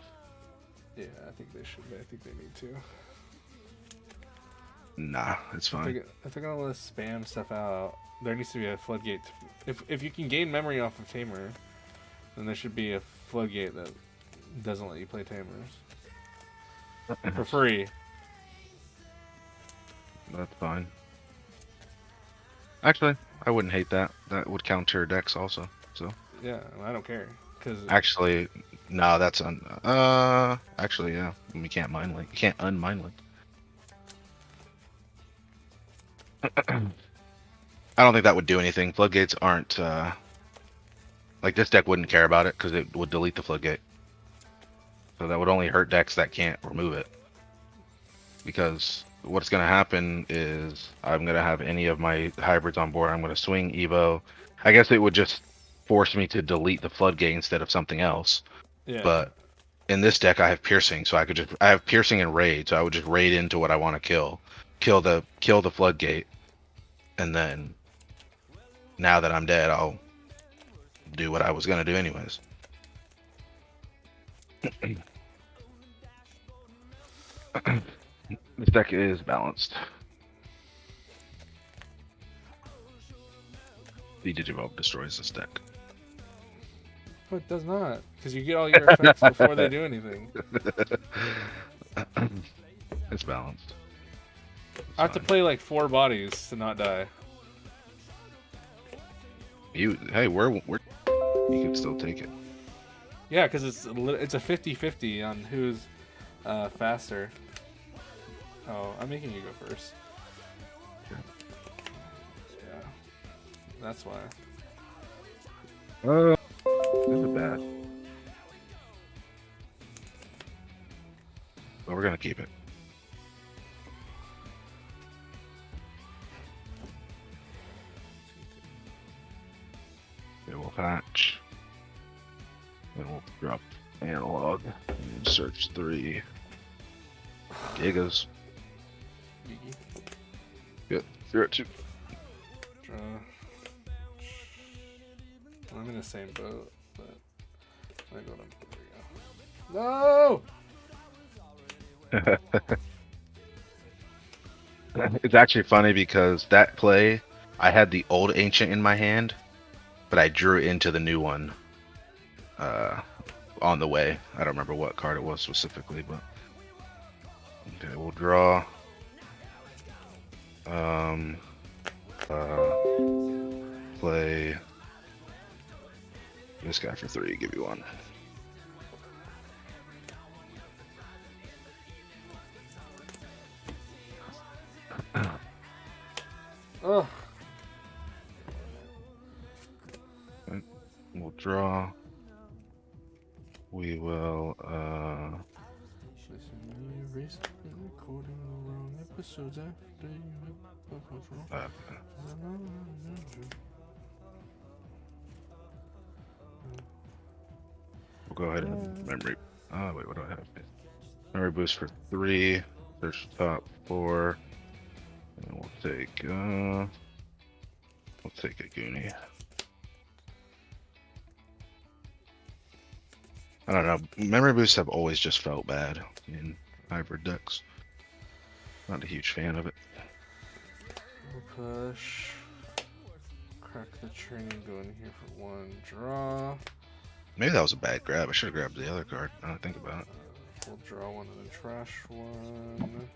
Yeah, I think they should. I think they need to. Nah, it's fine. If they're gonna let us spam stuff out, there needs to be a floodgate. If you can gain memory off of tamer, then there should be a floodgate that doesn't let you play tamers for free. That's fine. Actually, I wouldn't hate that. That would counter decks also. So. Yeah, I don't care. Cause actually, no, that's actually, yeah, you can't mind link. You can't unmind link. I don't think that would do anything. Floodgates aren't like this deck wouldn't care about it because it would delete the floodgate. So that would only hurt decks that can't remove it. Because what's going to happen is I'm going to have any of my hybrids on board. I'm going to swing Evo. I guess it would just force me to delete the floodgate instead of something else. yeah. But in this deck, I have piercing, so I have piercing and raid, so I would just raid into what I want to kill the floodgate, and then now that I'm dead, I'll do what I was gonna do anyways. This deck is balanced. The Digivolve destroys this deck. But it does not, because you get all your effects before they do anything. It's balanced. I have to play like 4 bodies to not die. Hey, we're you can still take it. Yeah, because it's a 50-50 on who's faster. Oh, I'm making you go first. Okay. Yeah, that's why. This is bad. But we're gonna keep it. Okay, we'll hatch. Then we'll drop analog and search 3 gigas. Good. You're at 2. Draw. I'm in the same boat, but I go to. There we go. No. It's actually funny because that play, I had the old ancient in my hand, but I drew into the new one on the way. I don't remember what card it was specifically, but okay, we'll draw. Play this guy for 3. Give you 1. Oh. We'll draw. We will we'll go ahead and memory. Oh wait, what do I have? Memory boost for 3. There's top 4. And we'll take a Goonie. I don't know. Memory boosts have always just felt bad in hybrid decks. Not a huge fan of it. We'll push. Crack the tree, go in here for 1 draw. Maybe that was a bad grab. I should have grabbed the other card. Now that I think about it. We'll draw 1 and then trash 1.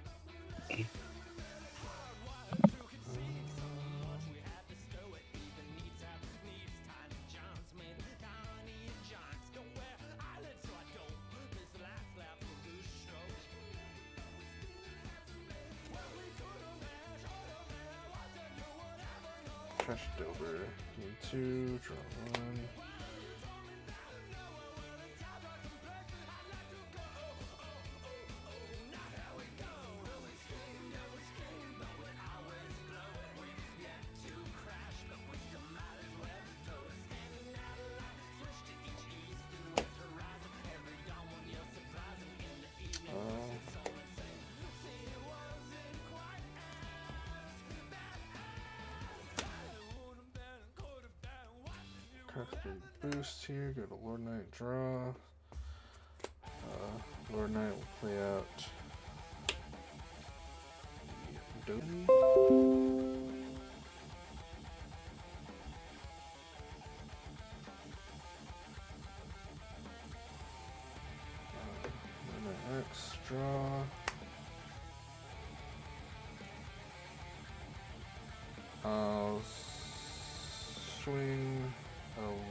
Trash it over. Game 2, draw 1. Boost here, go to Lord Knight, draw. Lord Knight will play out Domi. Lord Knight X, draw. I'll swing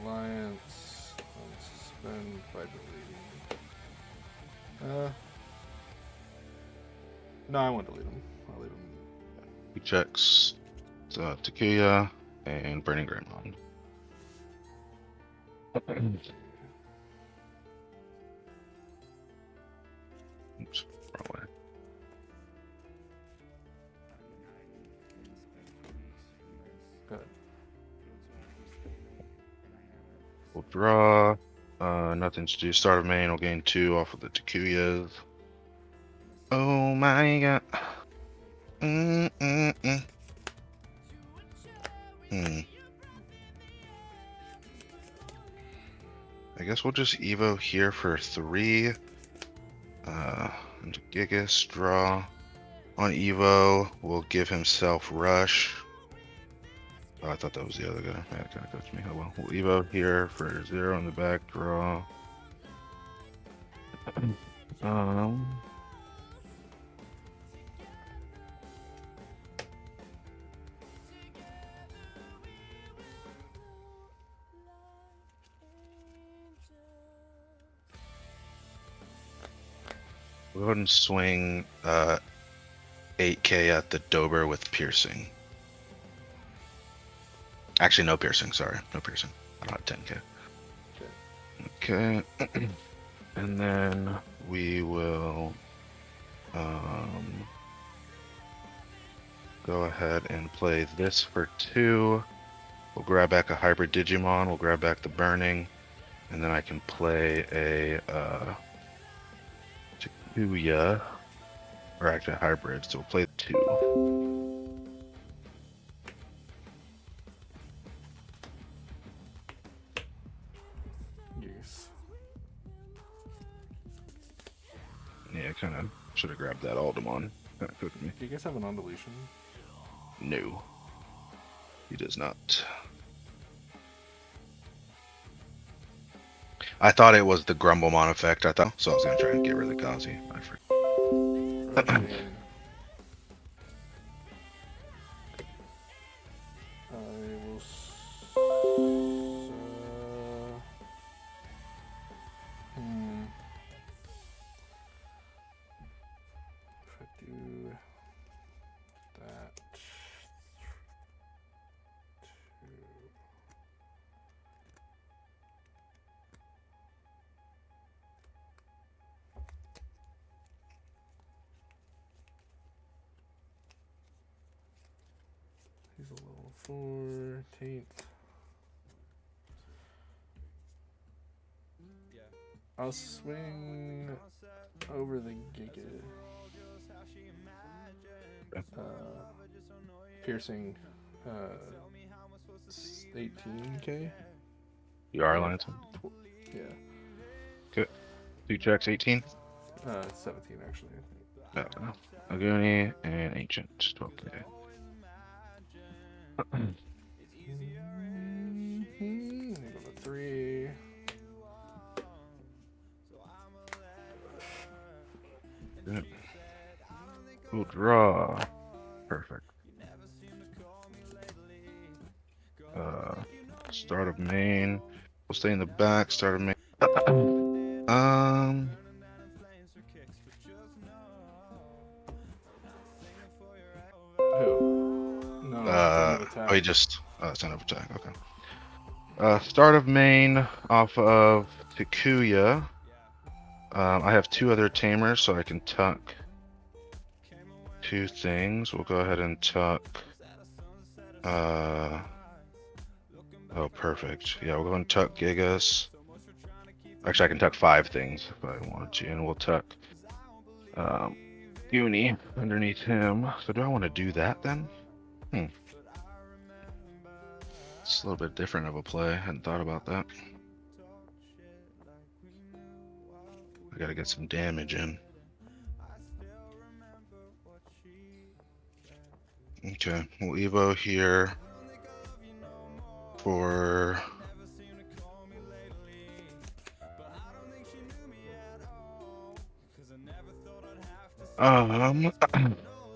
Alliance on suspend by deleting. No, I won't delete him. I'll leave him. He checks Takuya and Burning Greymon. Oops, wrong way. Good. We'll draw. Nothing to do. Start of main. We'll gain 2 off of the Takuyas. Oh my god. I guess we'll just Evo here for 3. Into Gigas, draw. On Evo, we'll give himself Rush. Oh, I thought that was the other guy. That kind of coached me. Oh well. We'll Evo here for 0 on the back, draw. We'll go ahead and swing 8k at the Dober with piercing. Actually, no piercing. Sorry, no piercing. I don't have 10k. Okay. And then we will go ahead and play this for 2. We'll grab back a hybrid Digimon. We'll grab back the burning, and then I can play a Takuya, or actually a hybrid. So we'll play 2. Yes. Yeah, kind of should have grabbed that Aldemon. Kind of cooked me. Do you guys have an on-deletion? No, he does not. I thought it was the Grumblemon effect. I thought so. I was gonna try and get rid of the Gazi. I forgot. If I do that, 2. He's a level 4 taint. I'll swing over the Giga. Piercing 18k. You are Lansing. Yeah. Good. 2 checks, 18. 17 actually. I think. Aguni and Ancient. 12k. Number 3. Good. We'll draw. Perfect. Start of main. We'll stay in the back. Start of main. Who? No, end of attack. Oh, he just. It's end of attack. Okay. Start of main off of Takuya. I have 2 other tamers, so I can tuck 2 things. We'll go ahead and tuck. Oh, perfect. Yeah, we'll go and tuck Gigas. Actually, I can tuck 5 things if I wanted to, and we'll tuck Uni underneath him. So do I want to do that then? It's a little bit different of a play. I hadn't thought about that. I gotta get some damage in. Okay, we'll Evo here for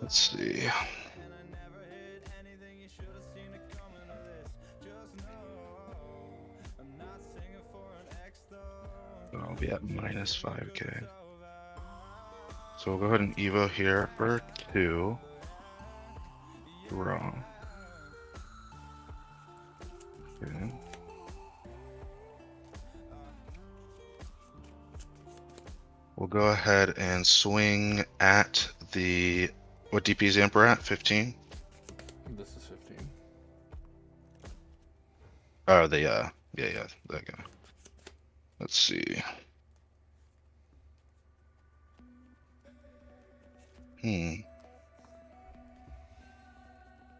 let's see. I'll be at minus 5k. So we'll go ahead and Evo here for 2. Draw. Okay. We'll go ahead and swing at the... What DP is the Emperor at? 15? This is 15. Oh, yeah, that guy. Let's see.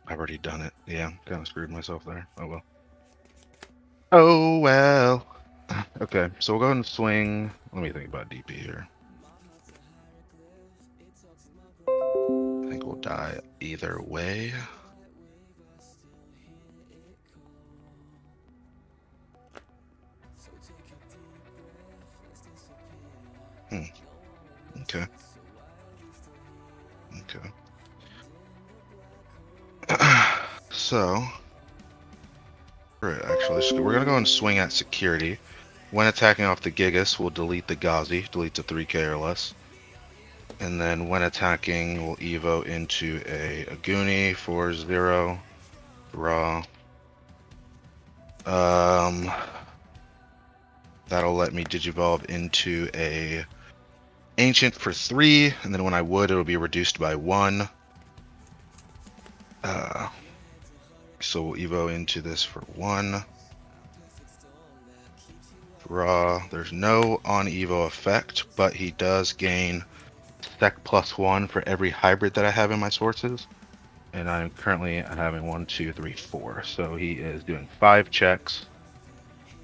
I've already done it. Yeah, kind of screwed myself there. Oh well. Oh well. Okay, so we'll go ahead and swing. Let me think about DP here. I think we'll die either way. Okay. Okay. So, actually, we're gonna go and swing at security. When attacking off the Gigas, we'll delete the Ghazi, delete to 3k or less. And then when attacking, we'll Evo into a Aguni for 0. Raw. That'll let me Digivolve into a Ancient for 3, and then when I would, it'll be reduced by 1. So we'll Evo into this for 1. Raw. There's no on Evo effect, but he does gain Sec +1 for every hybrid that I have in my sources. And I'm currently having 1, 2, 3, 4. So he is doing 5 checks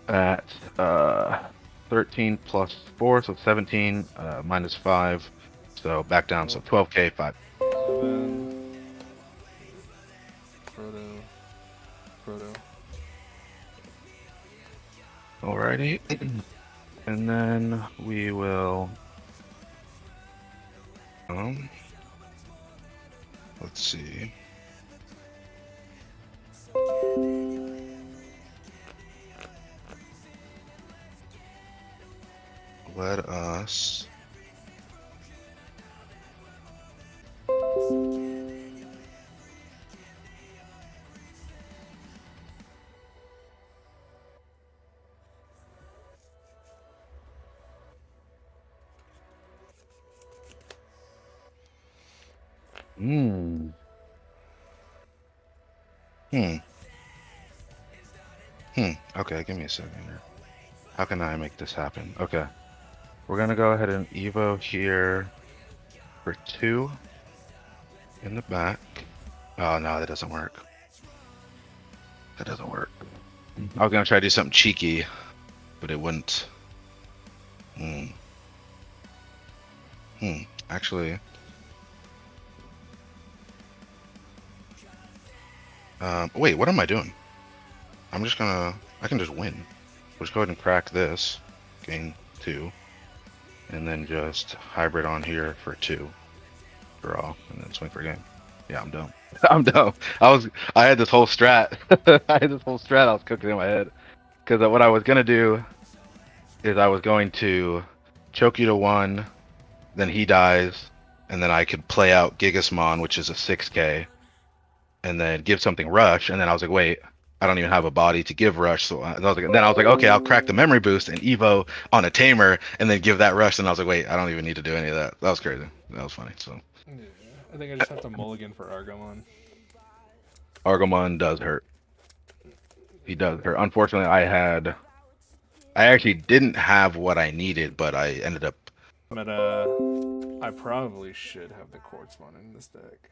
at 13 plus 4, so 17 minus 5. So back down, so 12k, 5. 7. Proto. Alrighty. And then we will let's see. Let us Okay, give me a second here. How can I make this happen? Okay. We're gonna go ahead and Evo here for 2 in the back. Oh no, that doesn't work. That doesn't work. I was gonna try to do something cheeky, but it wouldn't Hmm. Actually, wait, what am I doing? I'm just gonna. I can just win. We'll just go ahead and crack this. Gain 2. And then just hybrid on here for 2. Draw. And then swing for game. Yeah, I'm dumb. I'm dumb. I had this whole strat. I had this whole strat I was cooking in my head. Because what I was gonna do is I was going to choke you to 1, then he dies, and then I could play out Gigasmon, which is a 6k, and then give something rush, and then I was like, wait, I don't even have a body to give rush, so then I was like, okay, I'll crack the memory boost and Evo on a tamer, and then give that rush, and I was like, wait, I don't even need to do any of that. That was crazy. That was funny. So Yeah, I think I just have to mulligan for Argomon. Argomon does hurt. He does hurt. Unfortunately, I actually didn't have what I needed, but I ended up. But I probably should have the Quartzmon in this deck.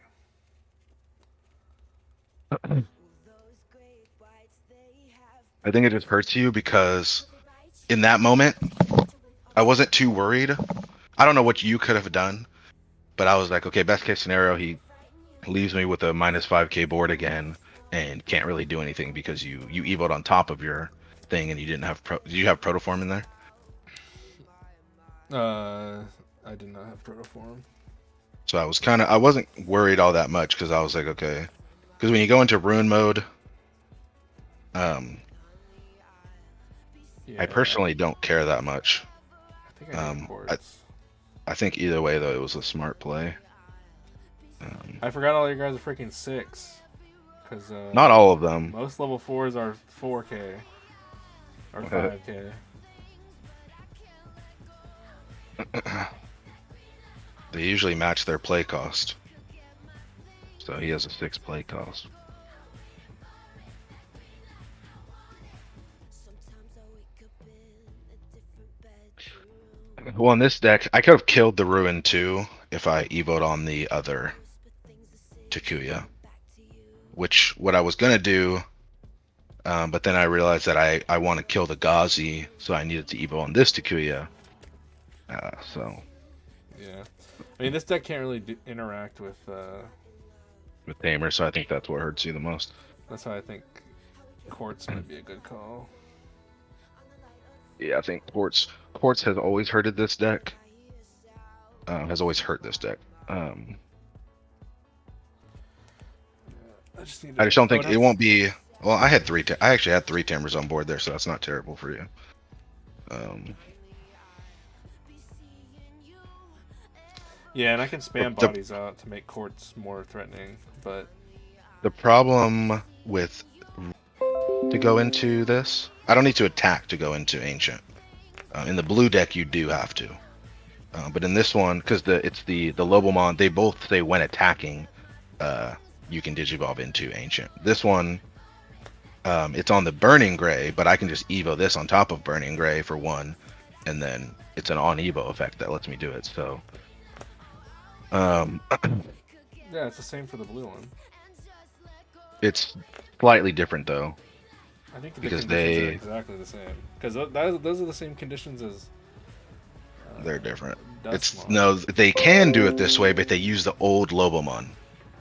I think it just hurts you because in that moment, I wasn't too worried. I don't know what you could have done, but I was like, okay, best case scenario, he leaves me with a minus 5k board again and can't really do anything because you evoed on top of your thing and you didn't have did you have protoform in there? I did not have Protoform. So I wasn't worried all that much because I was like, okay, because when you go into ruin mode, Yeah, I personally don't care that much. I think I need Quartz. I think either way though, it was a smart play. I forgot all your guys are freaking 6. Because Not all of them. most level 4s are 4k or 5k. They usually match their play cost. So he has a 6 play cost. Well, in this deck, I could have killed the Ruin too if I evoed on the other Takuya. Which, what I was going to do, but then I realized that I want to kill the Ghazi, so I needed to evo on this Takuya. So. Yeah. I mean, this deck can't really interact with Tamer, so I think that's what hurts you the most. That's why I think Quartz might be a good call. Yeah, I think Quartz has always hurted this deck. Has always hurt this deck. I I just don't think it won't be. Well, I actually had 3 Tamers on board there, so that's not terrible for you. Yeah, and I can spam bodies out to make Quartz more threatening, but the problem with to go into this, I don't need to attack to go into Ancient. In the blue deck, you do have to. But in this one, because it's the Lobomon, they both say when attacking, you can Digivolve into Ancient. This one, it's on the Burning Gray, but I can just Evo this on top of Burning Gray for 1, and then it's an on Evo effect that lets me do it. So, yeah, it's the same for the blue one. It's slightly different though. I think the conditions are exactly the same because those are the same conditions as. They're different. Dustmon. No, they can do it this way, but they use the old Lobomon.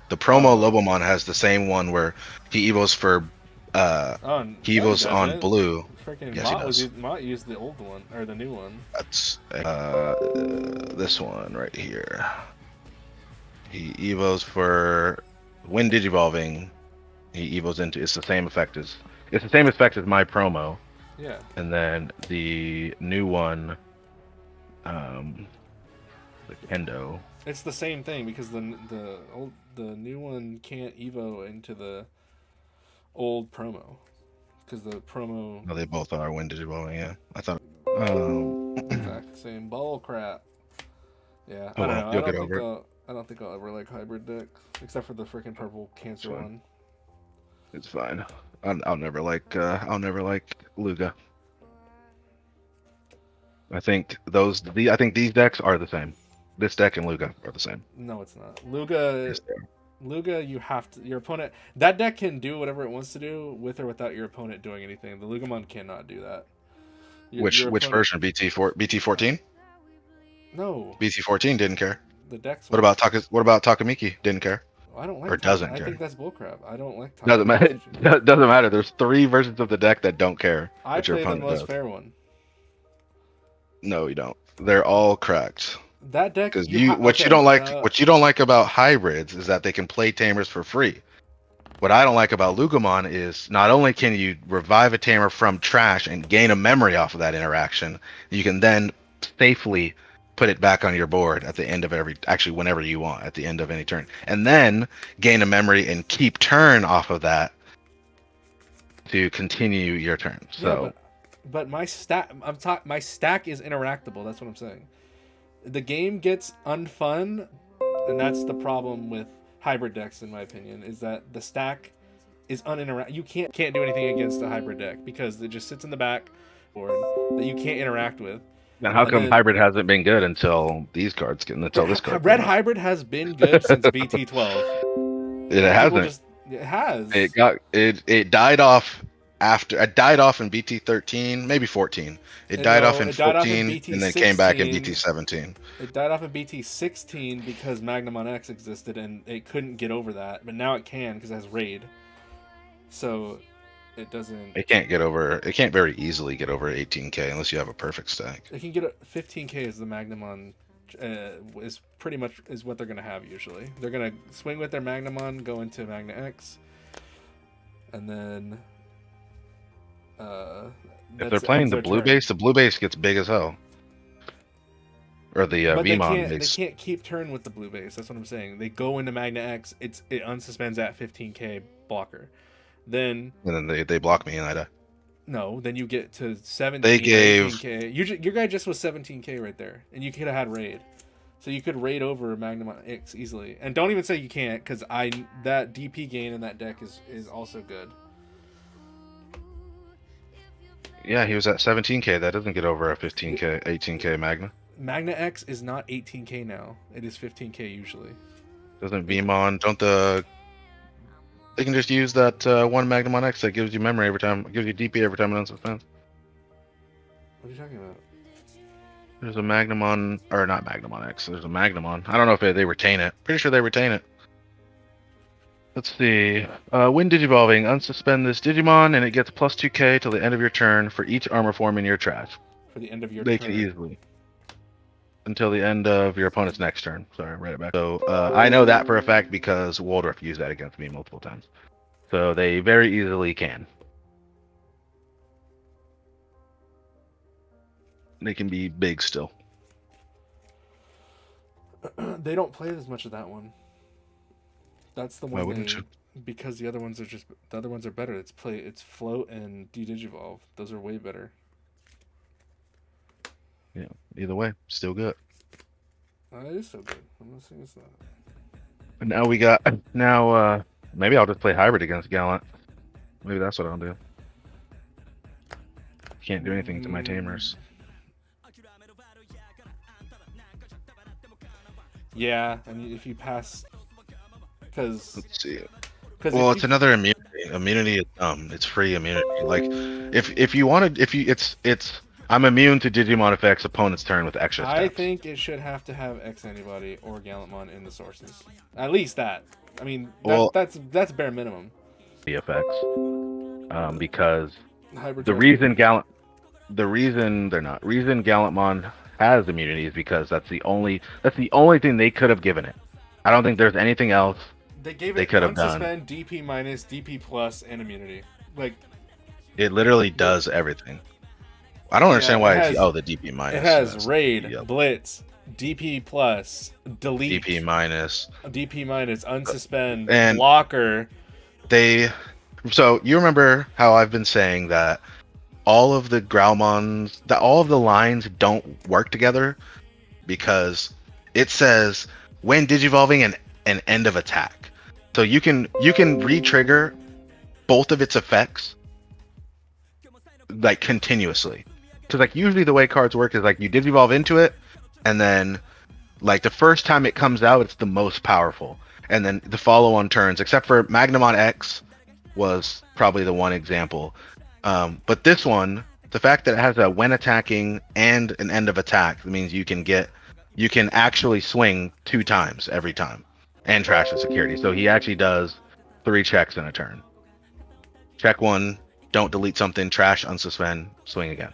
The promo Lobomon has the same one where he evos for he evos on blue. Freaking Yes, Mott used the old one or the new one. That's this one right here. He evos for when digivolving. He evos into it's the same effect as my promo. Yeah. And then the new one, the Kendo. It's the same thing because the new one can't evo into the old promo because the promo. No, they both are when digivolving. Yeah, I thought. Exact same bull crap. Yeah, Oh, I don't well, know. you'll get over it. I don't think I'll ever like hybrid decks except for the freaking purple cancer one. It's fine. I'll never like Luga. I think these decks are the same. This deck and Luga are the same. No, it's not. Luga, Yes, they are. Luga, you have to. Your opponent. That deck can do whatever it wants to do with or without your opponent doing anything. The Lugamon cannot do that. Which opponent. version? BT 14? No, BT 14 didn't care. the Dex What one. about Takamiki? Didn't care I don't like or doesn't I care. think that's bullcrap. I don't like Doesn't matter. Doesn't matter. There's 3 versions of the deck that don't care, I but your play the opponent most does. fair one. No, you don't. They're all cracked. That deck, Because okay, what you don't like about hybrids is that they can play tamers for free. What I don't like about Lugomon is not only can you revive a tamer from trash and gain a memory off of that interaction, you can then safely put it back on your board at the end of actually whenever you want, at the end of any turn. And then gain a memory and keep turn off of that to continue your turn. So yeah, but my stack, my stack is interactable. That's what I'm saying. The game gets unfun, and that's the problem with hybrid decks, in my opinion, is that the stack is uninteract. You can't do anything against a hybrid deck because it just sits in the back board that you can't interact with. then how And come then hybrid hasn't been good until these cards get until this card? Red Hybrid has been good since BT12. It hasn't. It has. It died off after it died off in BT 13, maybe 14. It died off in 14 and then came back in BT 17. It died off in BT 16 because Magnamon X existed and it couldn't get over that, but now it can because it has Raid. So it doesn't. It can't get over. It can't very easily get over 18k unless you have a perfect stack. It can get 15k as the Magnamon. Is pretty much is what they're gonna have usually. They're gonna swing with their Magnamon, go into Magna X, and then if they're playing the blue base gets big as hell. Or the Vmon they can't keep turn with the blue base. That's what I'm saying. They go into Magna X. It unsuspends at 15k blocker. Then and then they block me and I die. No, then you get to 17. They gave 18K. Your guy just was 17k right there, and you could have had raid, so you could raid over Magnum X easily. And don't even say you can't, because that DP gain in that deck is also good. Yeah, he was at 17k. That doesn't get over a 15k, 18k Magna. Magna X is not 18k now. It is 15k usually. Doesn't Vmon? They can just use that one Magnamon X that gives you memory every time, gives you DP every time it unsuspends. What are you talking about? There's a Magnamon, or not Magnamon X. There's a Magnamon. I don't know if they retain it. Pretty sure they retain it. Let's see. When Digivolving, unsuspend this Digimon, and it gets plus 2k till the end of your turn for each armor form in your trash. For the end of your They turn. can easily. Until the end of your opponent's next turn. Sorry, I read it back. So I know that for a fact because Waldorf used that against me multiple times. So they very easily can. They can be big still. They don't play as much of that one. That's the one. Why wouldn't you? Because the other ones are better. It's float and de-digivolve. Those are way better. Yeah. Either way, still good. It is so good. I'm not saying it's not. And now maybe I'll just play hybrid against Gallant. Maybe that's what I'll do. Can't do anything to my tamers. Yeah, and if you pass, because Let's see. Well, it's another immunity. Immunity is it's free immunity. Like if you wanted, it's I'm immune to Digimon effects opponent's turn with extra steps. I think it should have to have X antibody or Gallantmon in the sources. At least that. I mean, that's bare minimum. The effects, because Hybrid the reason Gallantmon has immunity is because that's the only thing they could have given it. I don't think there's anything else they could have done. DP minus, DP plus, and immunity. Like it literally does everything. I don't understand why it's the DP minus. It has raid, blitz, DP plus, delete, DP minus, unsuspend, and blocker. So you remember how I've been saying that all of the Growlmons, all of the lines don't work together because it says when digivolving an end of attack. So you can re-trigger both of its effects like continuously. Because like usually the way cards work is like you digivolve into it, and then like the first time it comes out, it's the most powerful, and then the follow-on turns, except for Magnamon X was probably the one example. But this one, the fact that it has a when attacking and an end of attack means you can actually swing 2 times every time and trash the security. So he actually does 3 checks in a turn. Check 1, don't delete something, trash, unsuspend, swing again.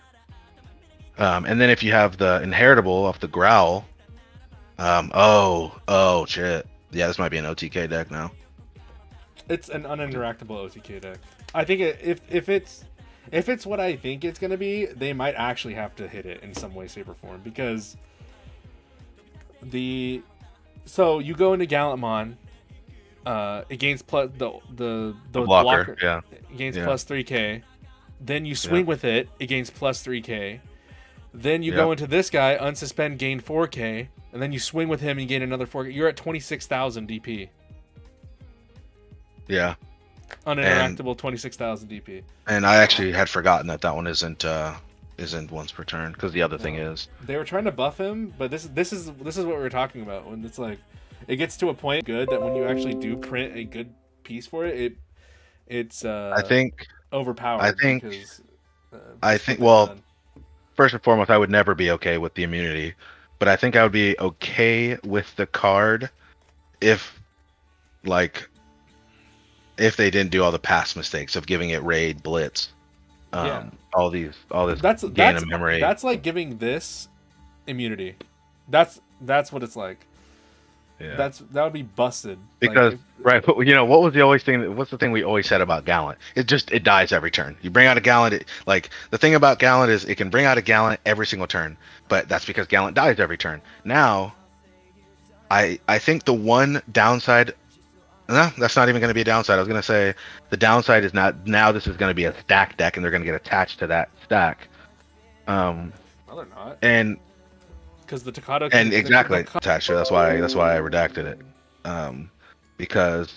And then if you have the inheritable off the growl, oh shit, yeah, this might be an OTK deck now. It's an uninteractable OTK deck. I think if it's what I think it's gonna be, they might actually have to hit it in some way, shape, or form because so you go into Gallantmon against plus the blocker, yeah, against yeah. plus 3k, then you swing with it against plus 3k, then you Yep. go into this guy, unsuspend, gain 4k, and then you swing with him and you gain another 4k. You're at 26,000 DP. Yeah. Uninteractable 26,000 DP. And I actually had forgotten that one isn't once per turn because the other thing is They were trying to buff him, but this is what we were talking about when it's like it gets to a point good that when you actually do print a good piece for it, it's I think overpowered. because I think well, first and foremost, I would never be okay with the immunity, but I think I would be okay with the card if they didn't do all the past mistakes of giving it raid, blitz, all this gain of memory. That's like giving this immunity. That's what it's like. Yeah. That would be busted. Because right, but what was what's the thing we always said about Gallant? It dies every turn. You bring out a Gallant, the thing about Gallant is it can bring out a Gallant every single turn, but that's because Gallant dies every turn. Now, I think the one downside, no, that's not even going to be a downside. I was going to say the downside is now this is going to be a stack deck and they're going to get attached to that stack. No, they're not. And because the Takado exactly attached to it. That's why I redacted it. Because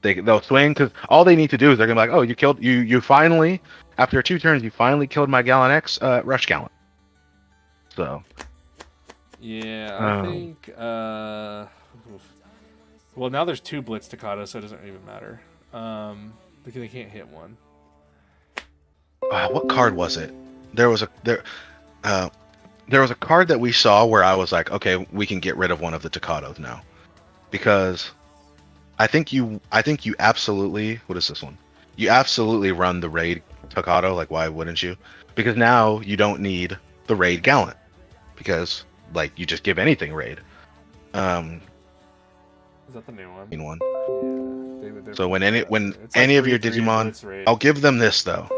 they'll swing because all they need to do is they're gonna be like, oh, you finally, after 2 turns, you finally killed my Gallant X, rush Gallant. So yeah, I think well, now there's 2 blitz Takado, so it doesn't even matter because they can't hit one. What card was it? There was a card that we saw where I was like, okay, we can get rid of one of the Takados now, because I think you absolutely, what is this one? You absolutely run the raid Takado. Like, why wouldn't you? Because now you don't need the raid Gallant, because you just give anything raid. Is that the new one? Yeah. So when any of your Digimon, I'll give them this though.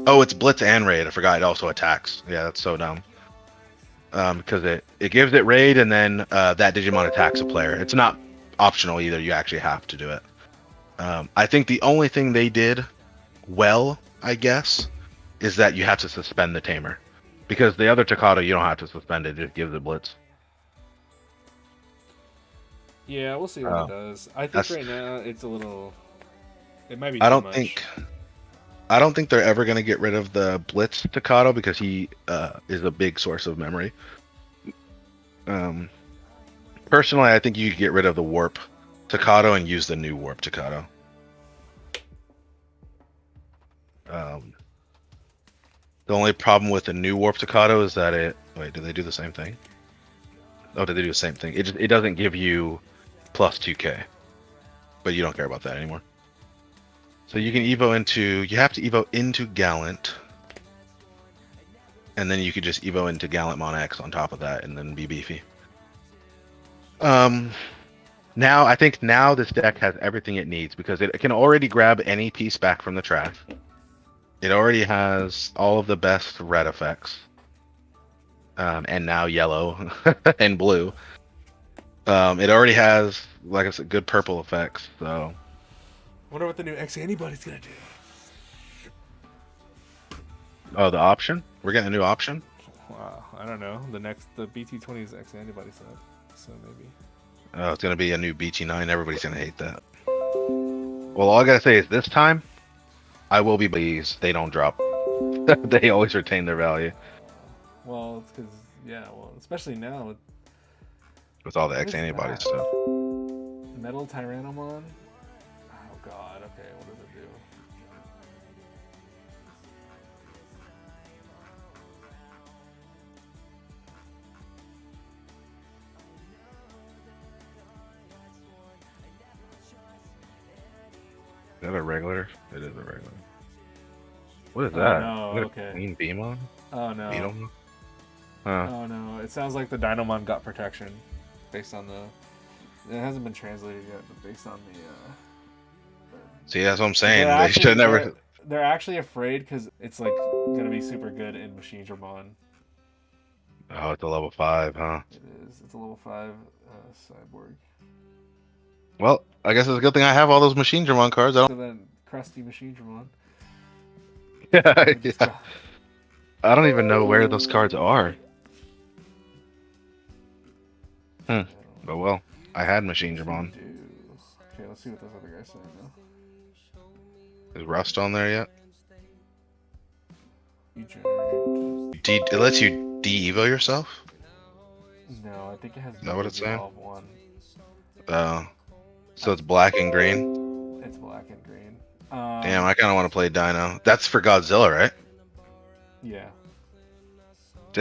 Oh, it's blitz and raid. I forgot it also attacks. Yeah, that's so dumb. Because it gives it raid and then that Digimon attacks a player. It's not optional either. You actually have to do it. I think the only thing they did well, I guess, is that you have to suspend the tamer, because the other Takado you don't have to suspend it. It just gives it blitz. Yeah, we'll see what it does. I think right now it's a little. It might be. I don't think they're ever going to get rid of the blitz Takado because he is a big source of memory. Personally, I think you could get rid of the warp Takado and use the new warp Takado. The only problem with the new warp Takado is that wait, did they do the same thing? Oh, did they do the same thing? It doesn't give you plus 2k, but you don't care about that anymore. So you can you have to Evo into Gallant, and then you could just Evo into Gallantmon X on top of that, and then be beefy. Now I think this deck has everything it needs because it can already grab any piece back from the trash. It already has all of the best red effects, and now yellow and blue. It already has, like I said, good purple effects. So, wonder what the new X Anybody's gonna do. Oh, the option? We're getting a new option? Wow, I don't know. The BT20 is X Antibody set, so maybe. Oh, it's gonna be a new BT9. Everybody's gonna hate that. Well, all I gotta say is this time, I will be pleased they don't drop. They always retain their value. Well, it's because especially now with all the X antibody stuff. Metal Tyrannomon. Oh god. Okay, what does it do? that a regular? It is a regular. What is Oh, that? no, Is that a okay. Queen Beamon? Oh no. Beetlemon? Huh. Oh no. It sounds like the Dynamon got protection, based on the. It hasn't been translated yet, but based on the. See, that's what I'm They're saying. They actually should never. they're actually afraid because it's like gonna be super good in Machine Dramon. Oh, it's a level 5, huh? It is. It's a level 5 cyborg. Well, I guess it's a good thing I have all those Machine Dramon cards. I So then, crusty Machine Dramon. don't. Just Yeah. I don't even know where those cards are. Hmm. But well, I had Machine Dramon. Okay, let's see what this other guy's saying now. Is Rust on there yet? You generate. It lets you de-evo yourself? No, I think it has. Is that what it's saying? Evolve 1. So it's black and green? It's black and green. Damn, I kind of want to play Dino. That's for Godzilla, right? Yeah.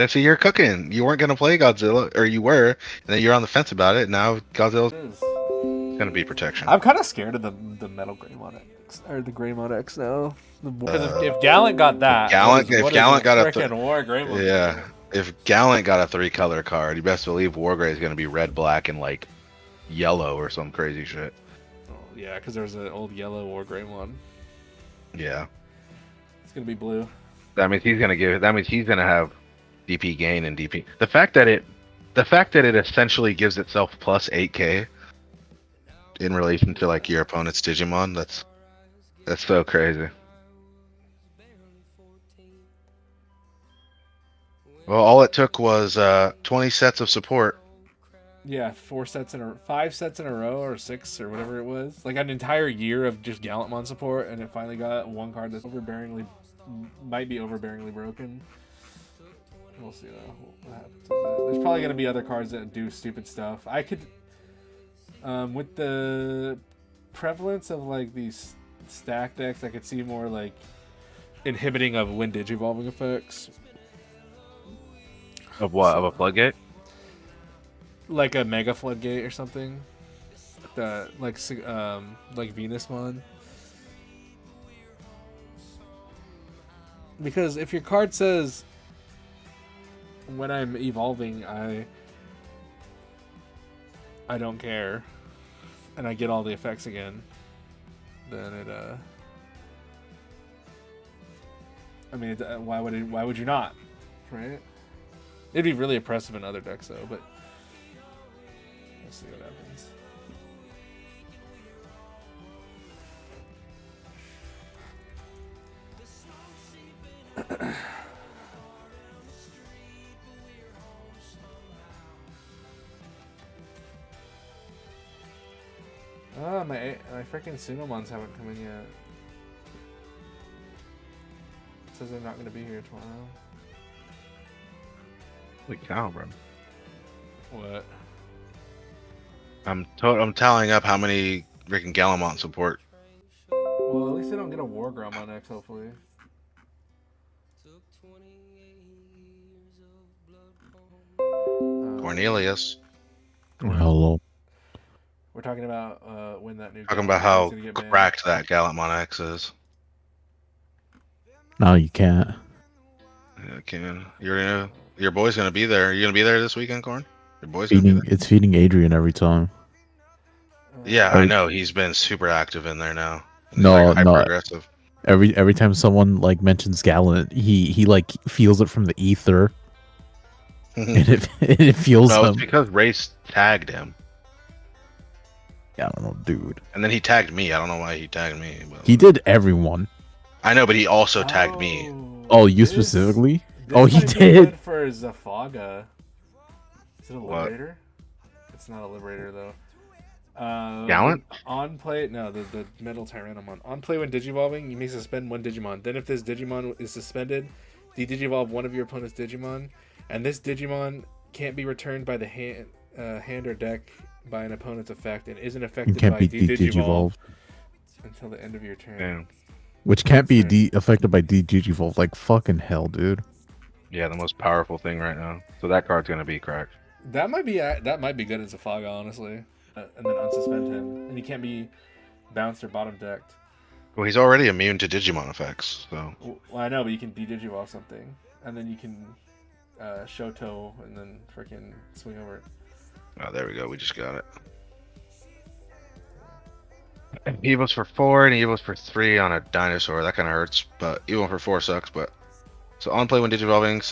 See, you're cooking. You weren't going to play Godzilla, or you were, and then you're on the fence about it. Now Godzilla's It is. going to be protection. I'm kind of scared of the metal Greymon X, or the Greymon X now. Because if Gallant got that, If Gallant got a freaking War Greymon. yeah, if Gallant got a 3-color card, you best believe Wargrave is going to be red, black, and like yellow or some crazy shit. Oh, yeah, because there's an old yellow War Greymon. Yeah, It's gonna be blue. that means he's gonna have DP gain and DP. The fact that it essentially gives itself plus 8k in relation to like your opponent's Digimon, that's so crazy. Well, all it took was 20 sets of support. Yeah, 5 sets in a row, or 6, or whatever it was. Like an entire year of just Gallantmon support, and it finally got one card that's might be overbearingly broken. We'll see though what happens with that. There's probably gonna be other cards that do stupid stuff. I could, with the prevalence of like these stack decks, I could see more like inhibiting of when digivolving effects. Of what? Of a floodgate? Like a Mega Floodgate or something. Like Venusmon. Because if your card says, when I'm evolving, I don't care, and I get all the effects again, then why would you not, right? It'd be really oppressive in other decks though, but we'll see what happens. Oh, my freaking Sunomons haven't come in yet. It says they're not going to be here tomorrow. Holy cow, bro. What? I'm tallying up how many freaking Galamont support. Well, at least I don't get a Wargrom on X, hopefully. Cornelius. Hello. We're talking about when that new. Talking about how cracked that Galamont X is. No, you can't. Yeah, can your boy's gonna be there. Are you gonna be there this weekend, Corn? Your boy's gonna be there. It's feeding Adrian every time. Yeah, I know. He's been super active in there now. He's No, like hyper no. aggressive. Every time someone like mentions Gallant, he like feels it from the ether, and it feels No, him. it's because Race tagged him, I don't know, dude. and then he tagged me. I don't know why he tagged me. But He did everyone. I know, but he also tagged me. Oh, you specifically? This Oh, he might be did. good for Zafaga. Is it a What? Liberator? It's not a Liberator though. Gallant? On play, no, the Metal Tyrannomon. On play when Digivolving, you may suspend one Digimon. Then if this Digimon is suspended, de-Digivolve one of your opponent's Digimon, and this Digimon can't be returned by the hand or deck by an opponent's effect, and isn't You affected can't by be de-Digivolve de-digivolved. until the end of your turn. Damn. Which can't be affected by de-digivolve. Like fucking hell, dude. Yeah, the most powerful thing right now. So that card's gonna be cracked. That might be good as a Zafaga, honestly. And then unsuspend him, and he can't be bounced or bottom decked. Well, he's already immune to Digimon effects, so Well, I know, but you can de-Digivolve something, and then you can Shoto, and then freaking swing over it. oh, there we go. We just got it. Evo's for 4 and Evo's for 3 on a dinosaur. That kind of hurts, but Evo for 4 sucks. But so on play when Digivolving,